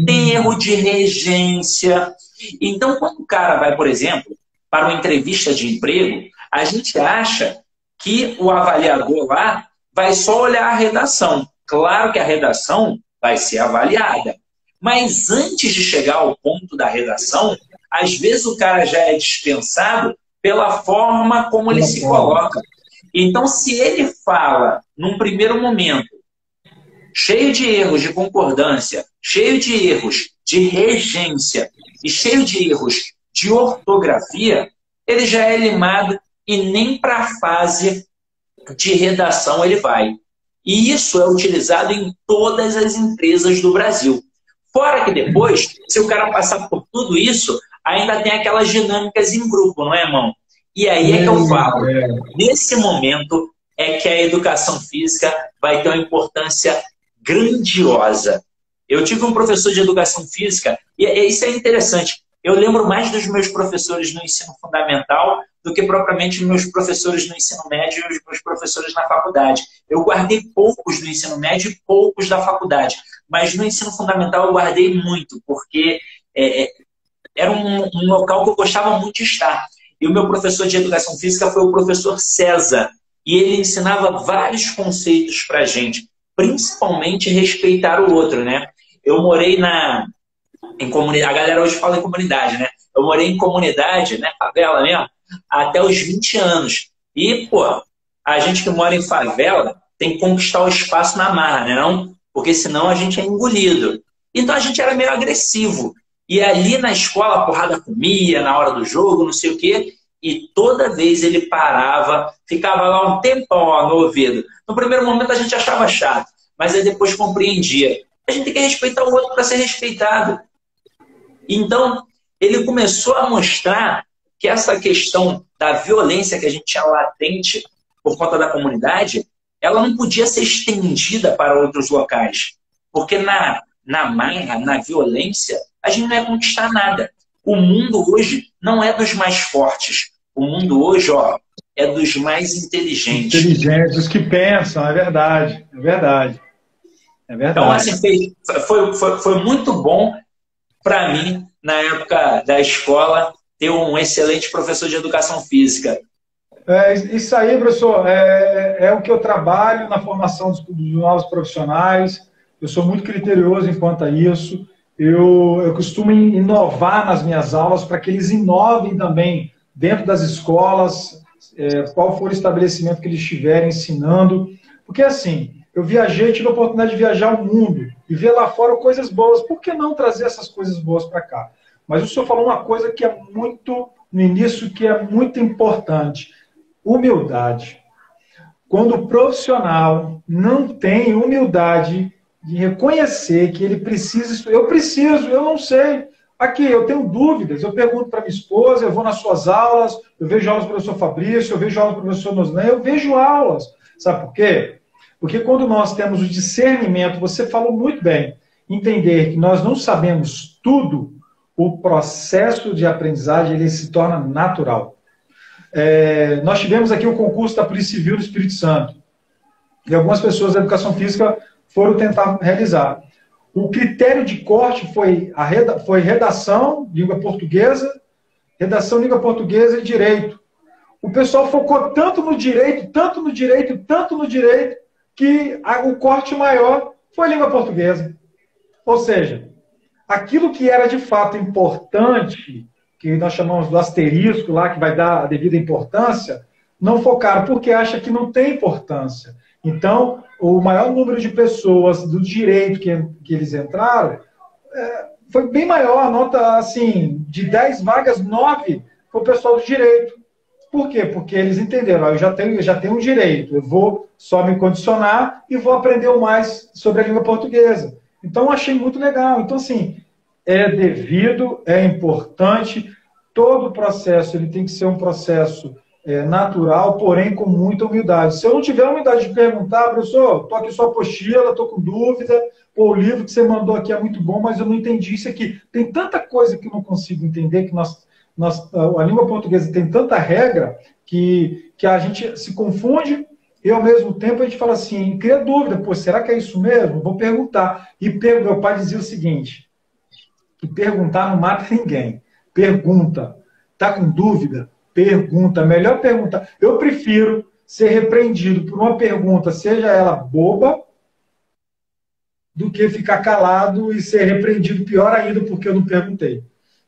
Tem erro de regência. Então, quando o cara vai, por exemplo, para uma entrevista de emprego, a gente acha que o avaliador lá vai só olhar a redação. Claro que a redação vai ser avaliada. Mas antes de chegar ao ponto da redação, às vezes o cara já é dispensado pela forma como ele se coloca. Então, se ele fala, num primeiro momento, cheio de erros de concordância, cheio de erros de regência e cheio de erros de ortografia, ele já é limado e nem para a fase de redação ele vai. E isso é utilizado em todas as empresas do Brasil. Fora que depois, se o cara passar por tudo isso, ainda tem aquelas dinâmicas em grupo, não é, irmão? E aí é que eu falo, nesse momento é que a educação física vai ter uma importância grandiosa. Eu tive um professor de educação física, e isso é interessante. Eu lembro mais dos meus professores no ensino fundamental do que propriamente dos meus professores no ensino médio e os meus professores na faculdade. Eu guardei poucos no ensino médio e poucos da faculdade. Mas no ensino fundamental eu guardei muito, porque era um local que eu gostava muito de estar. E o meu professor de educação física foi o professor César. E ele ensinava vários conceitos para a gente, principalmente respeitar o outro, né? Eu morei em comunidade, a galera hoje fala em comunidade, né? Eu morei em comunidade, né? Favela mesmo, até os 20 anos. E, pô, a gente que mora em favela tem que conquistar o espaço na marra, né? Não? Porque senão a gente é engolido. Então a gente era meio agressivo. E ali na escola a porrada comia, na hora do jogo, não sei o quê. E toda vez ele parava, ficava lá um tempão ó, no ouvido. No primeiro momento a gente achava chato, mas aí depois compreendia. A gente tem que respeitar o outro para ser respeitado. Então, ele começou a mostrar que essa questão da violência que a gente tinha latente por conta da comunidade, ela não podia ser estendida para outros locais. Porque na marra, na violência, a gente não ia conquistar nada. O mundo hoje não é dos mais fortes. O mundo hoje, ó, é dos mais inteligentes. Inteligentes, os que pensam, é verdade. É verdade. É verdade. Então, assim, foi muito bom para mim, na época da escola, ter um excelente professor de educação física. Isso aí, professor, é o que eu trabalho na formação dos novos profissionais. Eu sou muito criterioso enquanto a isso. Eu costumo inovar nas minhas aulas para que eles inovem também dentro das escolas, qual for o estabelecimento que eles estiverem ensinando. Porque, assim, eu viajei, tive a oportunidade de viajar o mundo e ver lá fora coisas boas. Por que não trazer essas coisas boas para cá? Mas o senhor falou uma coisa que é muito, no início, que é muito importante. Humildade. Quando o profissional não tem humildade de reconhecer que ele precisa, eu não sei. Aqui, eu tenho dúvidas, eu pergunto para minha esposa, eu vou nas suas aulas, eu vejo aulas do professor Fabrício, eu vejo aulas do professor Noslan, eu vejo aulas. Sabe por quê? Porque quando nós temos o discernimento, você falou muito bem, entender que nós não sabemos tudo, o processo de aprendizagem ele se torna natural. Nós tivemos aqui o concurso da Polícia Civil do Espírito Santo, e algumas pessoas da educação física foram tentar realizar. O critério de corte foi redação, língua portuguesa e direito. O pessoal focou tanto no direito, que o corte maior foi língua portuguesa. Ou seja, aquilo que era de fato importante, que nós chamamos do asterisco lá, que vai dar a devida importância, não focaram, porque acha que não tem importância. Então, o maior número de pessoas do direito que eles entraram foi bem maior, a nota, assim, de 10 vagas, 9 foi o pessoal do direito. Por quê? Porque eles entenderam, eu já tenho um direito, eu vou só me condicionar e vou aprender mais sobre a língua portuguesa. Então, eu achei muito legal. Então, assim, é devido, é importante, todo o processo ele tem que ser um processo natural, porém com muita humildade. Se eu não tiver a humildade de perguntar, professor, estou aqui sua apostila, estou com dúvida, o livro que você mandou aqui é muito bom, mas eu não entendi isso aqui. Tem tanta coisa que eu não consigo entender, que a língua portuguesa tem tanta regra que a gente se confunde e, ao mesmo tempo, a gente fala assim, cria dúvida, pô, será que é isso mesmo? Vou perguntar. E meu pai dizia o seguinte, que perguntar não mata ninguém. Pergunta. Está com dúvida? Pergunta. Melhor perguntar. Eu prefiro ser repreendido por uma pergunta, seja ela boba, do que ficar calado e ser repreendido pior ainda porque eu não perguntei.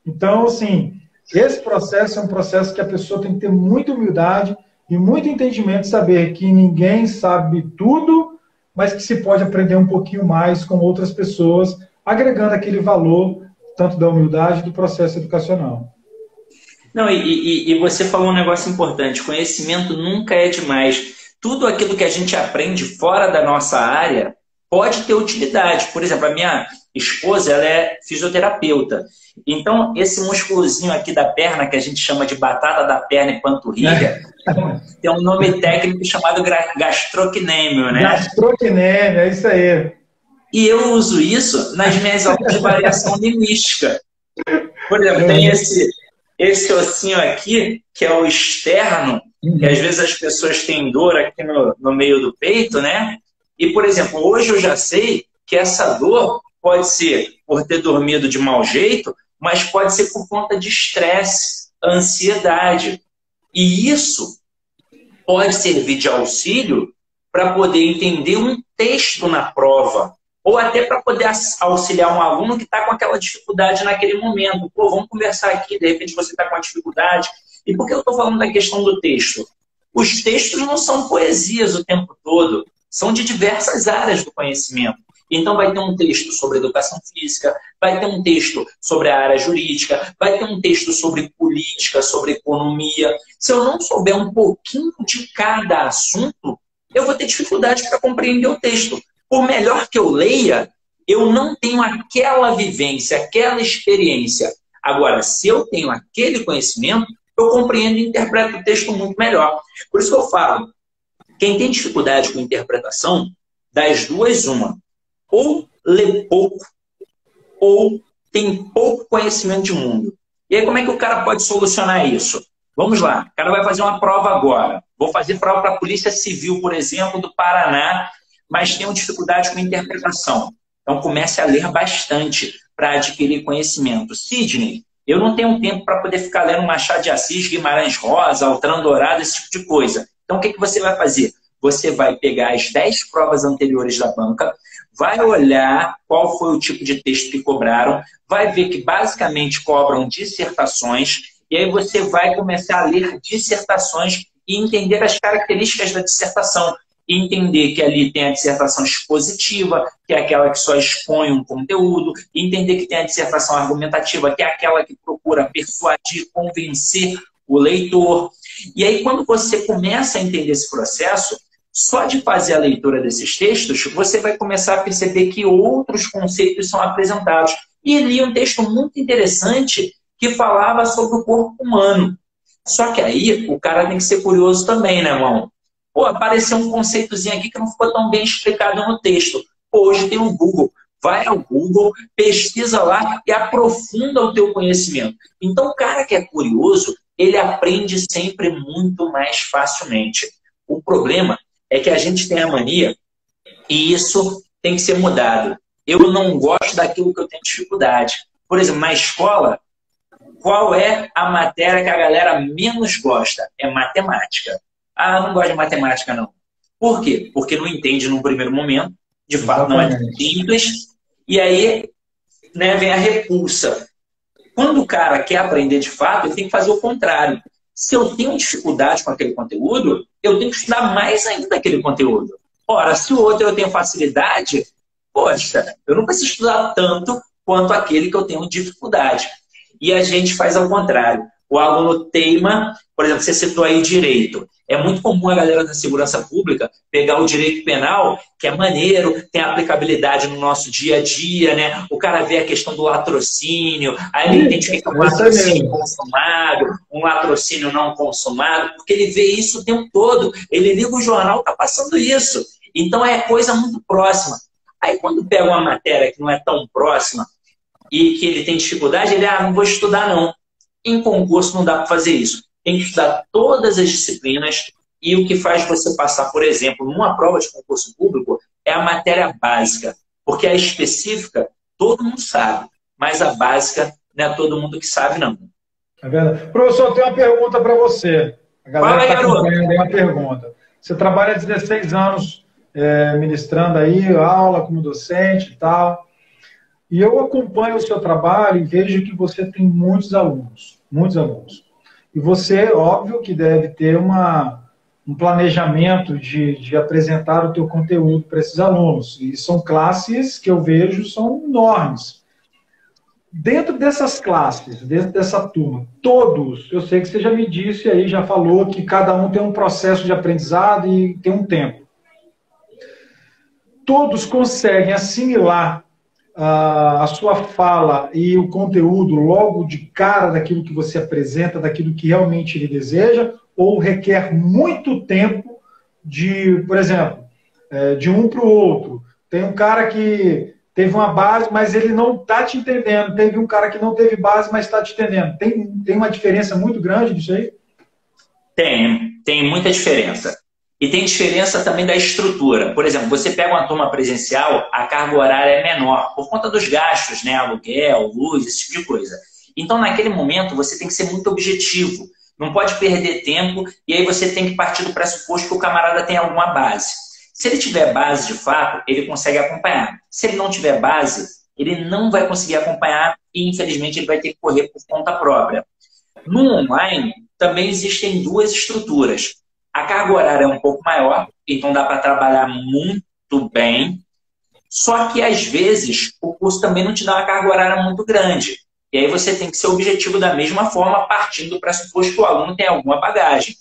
Então, assim, esse processo é um processo que a pessoa tem que ter muita humildade e muito entendimento, saber que ninguém sabe tudo, mas que se pode aprender um pouquinho mais com outras pessoas, agregando aquele valor, tanto da humildade do processo educacional. Não, e você falou um negócio importante, conhecimento nunca é demais. Tudo aquilo que a gente aprende fora da nossa área pode ter utilidade. Por exemplo, a minha esposa, ela é fisioterapeuta. Então, esse músculozinho aqui da perna, que a gente chama de batata da perna e panturrilha, tem um nome técnico chamado gastrocnêmio, né? Gastrocnêmio, é isso aí. E eu uso isso nas minhas aulas de variação linguística. Por exemplo, tem esse ossinho aqui, que é o externo, que às vezes as pessoas têm dor aqui no meio do peito, né? E, por exemplo, hoje eu já sei que essa dor pode ser por ter dormido de mau jeito, mas pode ser por conta de estresse, ansiedade. E isso pode servir de auxílio para poder entender um texto na prova, ou até para poder auxiliar um aluno que está com aquela dificuldade naquele momento. Pô, vamos conversar aqui, de repente você está com uma dificuldade. E por que eu estou falando da questão do texto? Os textos não são poesias o tempo todo, são de diversas áreas do conhecimento. Então vai ter um texto sobre educação física, vai ter um texto sobre a área jurídica, vai ter um texto sobre política, sobre economia. Se eu não souber um pouquinho de cada assunto, eu vou ter dificuldade para compreender o texto. Por melhor que eu leia, eu não tenho aquela vivência, aquela experiência. Agora, se eu tenho aquele conhecimento, eu compreendo e interpreto o texto muito melhor. Por isso que eu falo, quem tem dificuldade com interpretação, das duas, uma. Ou lê pouco, ou tem pouco conhecimento de mundo. E aí, como é que o cara pode solucionar isso? Vamos lá, o cara vai fazer uma prova agora. Vou fazer prova para a Polícia Civil, por exemplo, do Paraná, mas tenho dificuldade com interpretação. Então, comece a ler bastante para adquirir conhecimento. Sidney, eu não tenho tempo para poder ficar lendo Machado de Assis, Guimarães Rosa, Altran Dourado, esse tipo de coisa. Então, o que você vai fazer? Você vai pegar as 10 provas anteriores da banca, vai olhar qual foi o tipo de texto que cobraram, vai ver que basicamente cobram dissertações, e aí você vai começar a ler dissertações e entender as características da dissertação. E entender que ali tem a dissertação expositiva, que é aquela que só expõe um conteúdo, e entender que tem a dissertação argumentativa, que é aquela que procura persuadir, convencer o leitor. E aí, quando você começa a entender esse processo, só de fazer a leitura desses textos, você vai começar a perceber que outros conceitos são apresentados. E li um texto muito interessante que falava sobre o corpo humano. Só que aí, o cara tem que ser curioso também, né, irmão? Pô, apareceu um conceitozinho aqui que não ficou tão bem explicado no texto. Pô, hoje tem o Google. Vai ao Google, pesquisa lá e aprofunda o teu conhecimento. Então, o cara que é curioso, ele aprende sempre muito mais facilmente. O problema é que a gente tem a mania, e isso tem que ser mudado. Eu não gosto daquilo que eu tenho dificuldade. Por exemplo, na escola, qual é a matéria que a galera menos gosta? É matemática. Ah, não gosto de matemática, não. Por quê? Porque não entende num primeiro momento. De fato, não é simples. E aí, né, vem a repulsa. Quando o cara quer aprender de fato, ele tem que fazer o contrário. Se eu tenho dificuldade com aquele conteúdo, eu tenho que estudar mais ainda aquele conteúdo. Ora, se o outro eu tenho facilidade, poxa, eu não preciso estudar tanto quanto aquele que eu tenho dificuldade. E a gente faz ao contrário. O aluno teima, por exemplo, você citou aí direito. É muito comum a galera da segurança pública pegar o direito penal, que é maneiro, tem aplicabilidade no nosso dia a dia, né? O cara vê a questão do latrocínio, aí ele entende que é um latrocínio consumado, um latrocínio não consumado, porque ele vê isso o tempo todo. Ele liga o jornal, tá passando isso. Então é coisa muito próxima. Aí quando pega uma matéria que não é tão próxima e que ele tem dificuldade, ele, não vou estudar não. Em concurso não dá para fazer isso. Tem que estudar todas as disciplinas e o que faz você passar, por exemplo, numa prova de concurso público é a matéria básica, porque a específica todo mundo sabe, mas a básica não é todo mundo que sabe, não. É verdade. Professor, eu tenho uma pergunta para você. A galera está acompanhando aí uma pergunta. Você trabalha há 16 anos ministrando aí aula como docente e tal. E eu acompanho o seu trabalho e vejo que você tem muitos alunos. Muitos alunos. E você, óbvio, que deve ter um planejamento de apresentar o teu conteúdo para esses alunos. E são classes que eu vejo são enormes. Dentro dessas classes, dentro dessa turma, todos, eu sei que você já me disse aí, já falou que cada um tem um processo de aprendizado e tem um tempo. Todos conseguem assimilar a sua fala e o conteúdo logo de cara daquilo que você apresenta, daquilo que realmente ele deseja, ou requer muito tempo por exemplo, de um para o outro. Tem um cara que teve uma base, mas ele não está te entendendo. Teve um cara que não teve base, mas está te entendendo. Tem uma diferença muito grande disso aí? Tem muita diferença. E tem diferença também da estrutura. Por exemplo, você pega uma turma presencial, a carga horária é menor, por conta dos gastos, né? Aluguel, luz, esse tipo de coisa. Então, naquele momento, você tem que ser muito objetivo. Não pode perder tempo, e aí você tem que partir do pressuposto que o camarada tem alguma base. Se ele tiver base, de fato, ele consegue acompanhar. Se ele não tiver base, ele não vai conseguir acompanhar e, infelizmente, ele vai ter que correr por conta própria. No online, também existem duas estruturas. A carga horária é um pouco maior, então dá para trabalhar muito bem. Só que, às vezes, o curso também não te dá uma carga horária muito grande. E aí você tem que ser objetivo da mesma forma, partindo do pressuposto que o aluno tem alguma bagagem.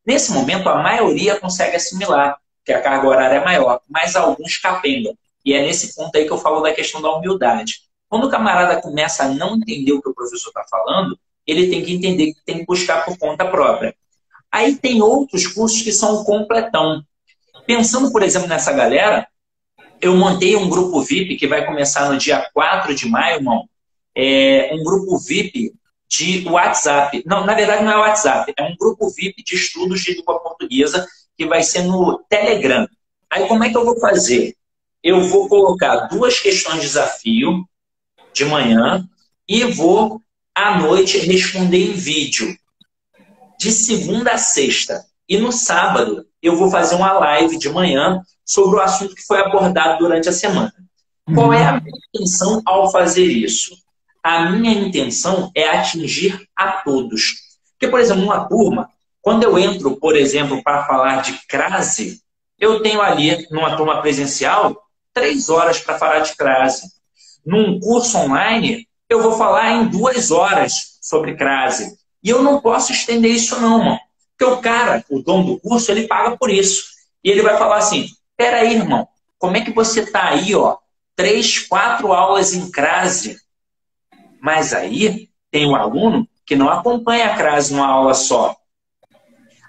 Nesse momento, a maioria consegue assimilar que a carga horária é maior, mas alguns capengam. E é nesse ponto aí que eu falo da questão da humildade. Quando o camarada começa a não entender o que o professor está falando, ele tem que entender que tem que buscar por conta própria. Aí tem outros cursos que são completão. Pensando, por exemplo, nessa galera, eu montei um grupo VIP que vai começar no dia 4 de maio, irmão. Um grupo VIP de WhatsApp. Não, na verdade não é WhatsApp, é um grupo VIP de estudos de língua portuguesa que vai ser no Telegram. Aí como é que eu vou fazer? Eu vou colocar 2 questões de desafio de manhã e vou, à noite, responder em vídeo. De segunda a sexta. E no sábado, eu vou fazer uma live de manhã sobre o assunto que foi abordado durante a semana. Qual é a minha intenção ao fazer isso? A minha intenção é atingir a todos. Porque, por exemplo, numa turma, quando eu entro, por exemplo, para falar de crase, eu tenho ali, numa turma presencial, 3 horas para falar de crase. Num curso online, eu vou falar em 2 horas sobre crase. E eu não posso estender isso não, mano. Porque o cara, o dono do curso, ele paga por isso. E ele vai falar assim, peraí, irmão, como é que você tá aí, ó, 3, 4 aulas em crase? Mas aí tem um aluno que não acompanha a crase numa aula só.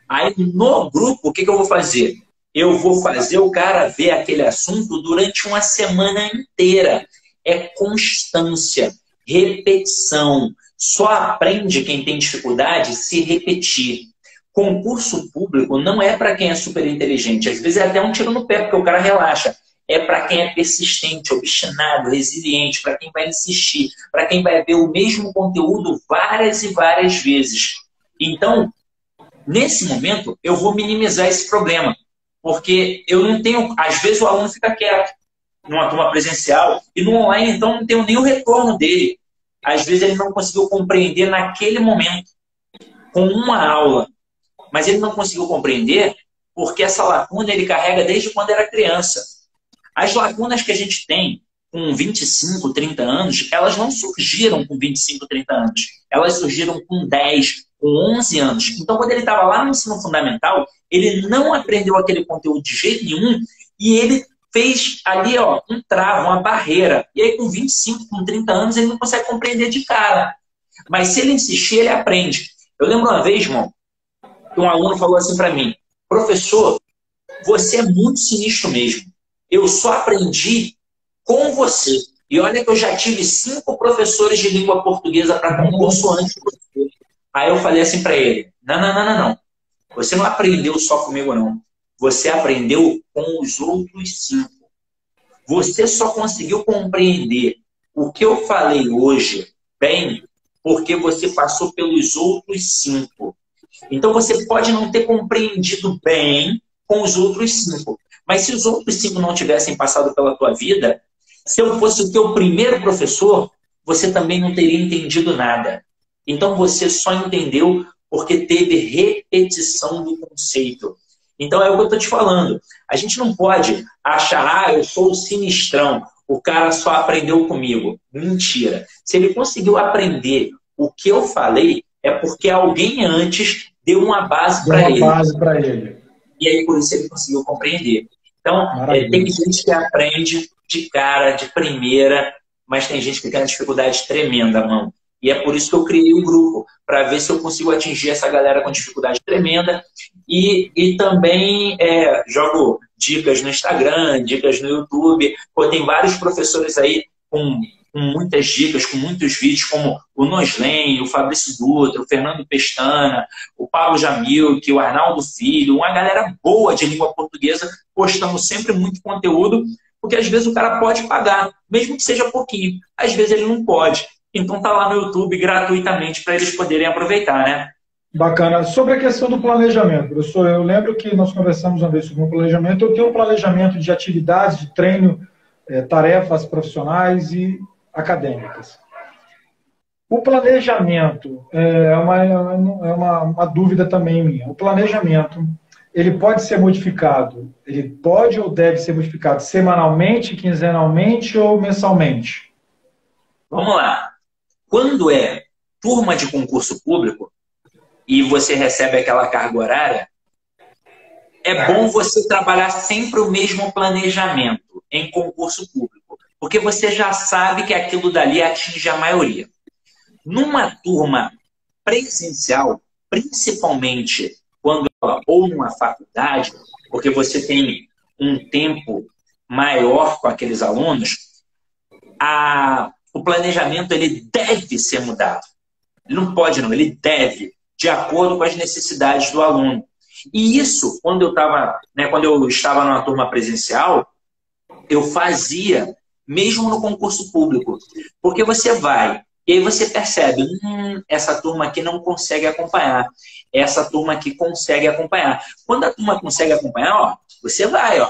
Aí no grupo, o que eu vou fazer? Eu vou fazer o cara ver aquele assunto durante uma semana inteira. É constância, repetição. Só aprende quem tem dificuldade se repetir. Concurso público não é para quem é super inteligente. Às vezes é até um tiro no pé, porque o cara relaxa. É para quem é persistente, obstinado, resiliente, para quem vai insistir, para quem vai ver o mesmo conteúdo várias e várias vezes. Então, nesse momento, eu vou minimizar esse problema. Porque eu não tenho... Às vezes o aluno fica quieto numa turma presencial e no online, então, não tenho nem o retorno dele. Às vezes ele não conseguiu compreender naquele momento, com uma aula. Mas ele não conseguiu compreender porque essa lacuna ele carrega desde quando era criança. As lacunas que a gente tem com 25, 30 anos, elas não surgiram com 25, 30 anos. Elas surgiram com 10, com 11 anos. Então, quando ele estava lá no ensino fundamental, ele não aprendeu aquele conteúdo de jeito nenhum e ele fez ali ó, um travo, uma barreira. E aí, com 25, com 30 anos, ele não consegue compreender de cara. Mas se ele insistir, ele aprende. Eu lembro uma vez, irmão, que um aluno falou assim para mim: professor, você é muito sinistro mesmo. Eu só aprendi com você. E olha que eu já tive 5 professores de língua portuguesa para concurso antes de você. Aí eu falei assim para ele: não. Você não aprendeu só comigo, não. Você aprendeu com os outros 5. Você só conseguiu compreender o que eu falei hoje bem porque você passou pelos outros 5. Então você pode não ter compreendido bem com os outros 5. Mas se os outros 5 não tivessem passado pela tua vida, se eu fosse o teu primeiro professor, você também não teria entendido nada. Então você só entendeu porque teve repetição do conceito. Então é o que eu estou te falando. A gente não pode achar, eu sou o sinistrão, o cara só aprendeu comigo. Mentira. Se ele conseguiu aprender o que eu falei, é porque alguém antes deu uma base para ele. E aí por isso ele conseguiu compreender. Então, tem gente que aprende de cara, de primeira, mas tem gente que tem uma dificuldade tremenda, mano. E é por isso que eu criei um grupo, para ver se eu consigo atingir essa galera com dificuldade tremenda. E também jogo dicas no Instagram, dicas no YouTube. Pô, tem vários professores aí com muitas dicas, com muitos vídeos, como o Noslen, o Fabrício Dutra, o Fernando Pestana, o Paulo Jamil, o Arnaldo Filho, uma galera boa de língua portuguesa, postando sempre muito conteúdo, porque às vezes o cara pode pagar, mesmo que seja pouquinho. Às vezes ele não pode. Então tá lá no YouTube gratuitamente para eles poderem aproveitar, né? Bacana. Sobre a questão do planejamento, professor, eu lembro que nós conversamos uma vez sobre o planejamento. Eu tenho um planejamento de atividades, de treino, tarefas profissionais e acadêmicas. O planejamento é uma dúvida também minha. O planejamento, ele pode ser modificado? Ele pode ou deve ser modificado semanalmente, quinzenalmente ou mensalmente? Vamos lá. Quando é turma de concurso público e você recebe aquela carga horária, é bom você trabalhar sempre o mesmo planejamento em concurso público, porque você já sabe que aquilo dali atinge a maioria. Numa turma presencial, principalmente quando ou numa faculdade, porque você tem um tempo maior com aqueles alunos, o planejamento ele deve ser mudado. Ele não pode, não. Ele deve, de acordo com as necessidades do aluno. E isso, quando eu estava numa turma presencial, eu fazia mesmo no concurso público. Porque você vai, e aí você percebe, essa turma aqui não consegue acompanhar. Essa turma aqui consegue acompanhar. Quando a turma consegue acompanhar, você vai,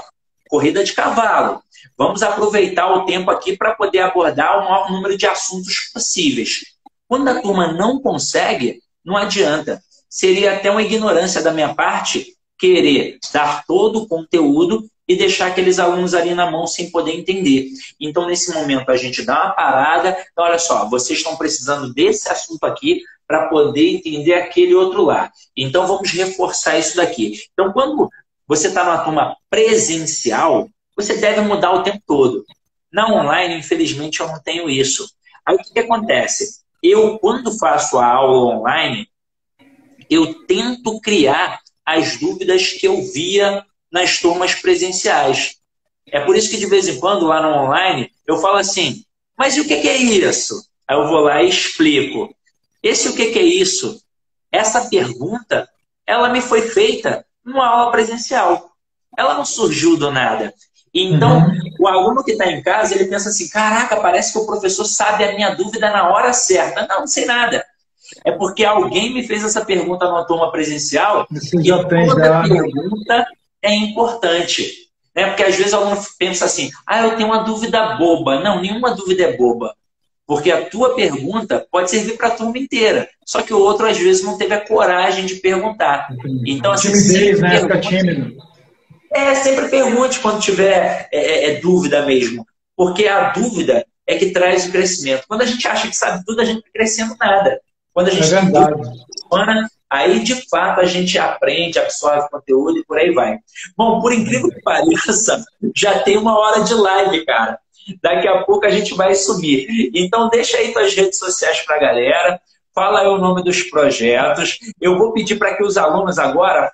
corrida de cavalo. Vamos aproveitar o tempo aqui para poder abordar o maior número de assuntos possíveis. Quando a turma não consegue, não adianta. Seria até uma ignorância da minha parte querer dar todo o conteúdo e deixar aqueles alunos ali na mão sem poder entender. Então, nesse momento, a gente dá uma parada. Então, olha só, vocês estão precisando desse assunto aqui para poder entender aquele outro lá. Então, vamos reforçar isso daqui. Então, quando você está numa turma presencial, você deve mudar o tempo todo. Na online, infelizmente, eu não tenho isso. Aí, o que acontece? Eu, quando faço a aula online, eu tento criar as dúvidas que eu via nas turmas presenciais. É por isso que, de vez em quando, lá no online, eu falo assim, mas e o que é isso? Aí eu vou lá e explico. Esse o que é isso? Essa pergunta, ela me foi feita numa aula presencial. Ela não surgiu do nada. Então, o aluno que está em casa, ele pensa assim, caraca, parece que o professor sabe a minha dúvida na hora certa. Não sei nada. É porque alguém me fez essa pergunta numa turma presencial e toda pergunta é importante. Né? Porque às vezes o aluno pensa assim, eu tenho uma dúvida boba. Não, nenhuma dúvida é boba. Porque a tua pergunta pode servir para a turma inteira. Só que o outro, às vezes, não teve a coragem de perguntar. Então, assim, timidez, né? Fica tímido. Sempre pergunte quando tiver dúvida mesmo. Porque a dúvida é que traz o crescimento. Quando a gente acha que sabe tudo, a gente não está crescendo nada. Quando a gente tem dúvida, aí, de fato, a gente aprende, absorve conteúdo e por aí vai. Bom, por incrível que pareça, já tem 1 hora de live, cara. Daqui a pouco a gente vai subir. Então, deixa aí tuas redes sociais para a galera. Fala aí o nome dos projetos. Eu vou pedir para que os alunos agora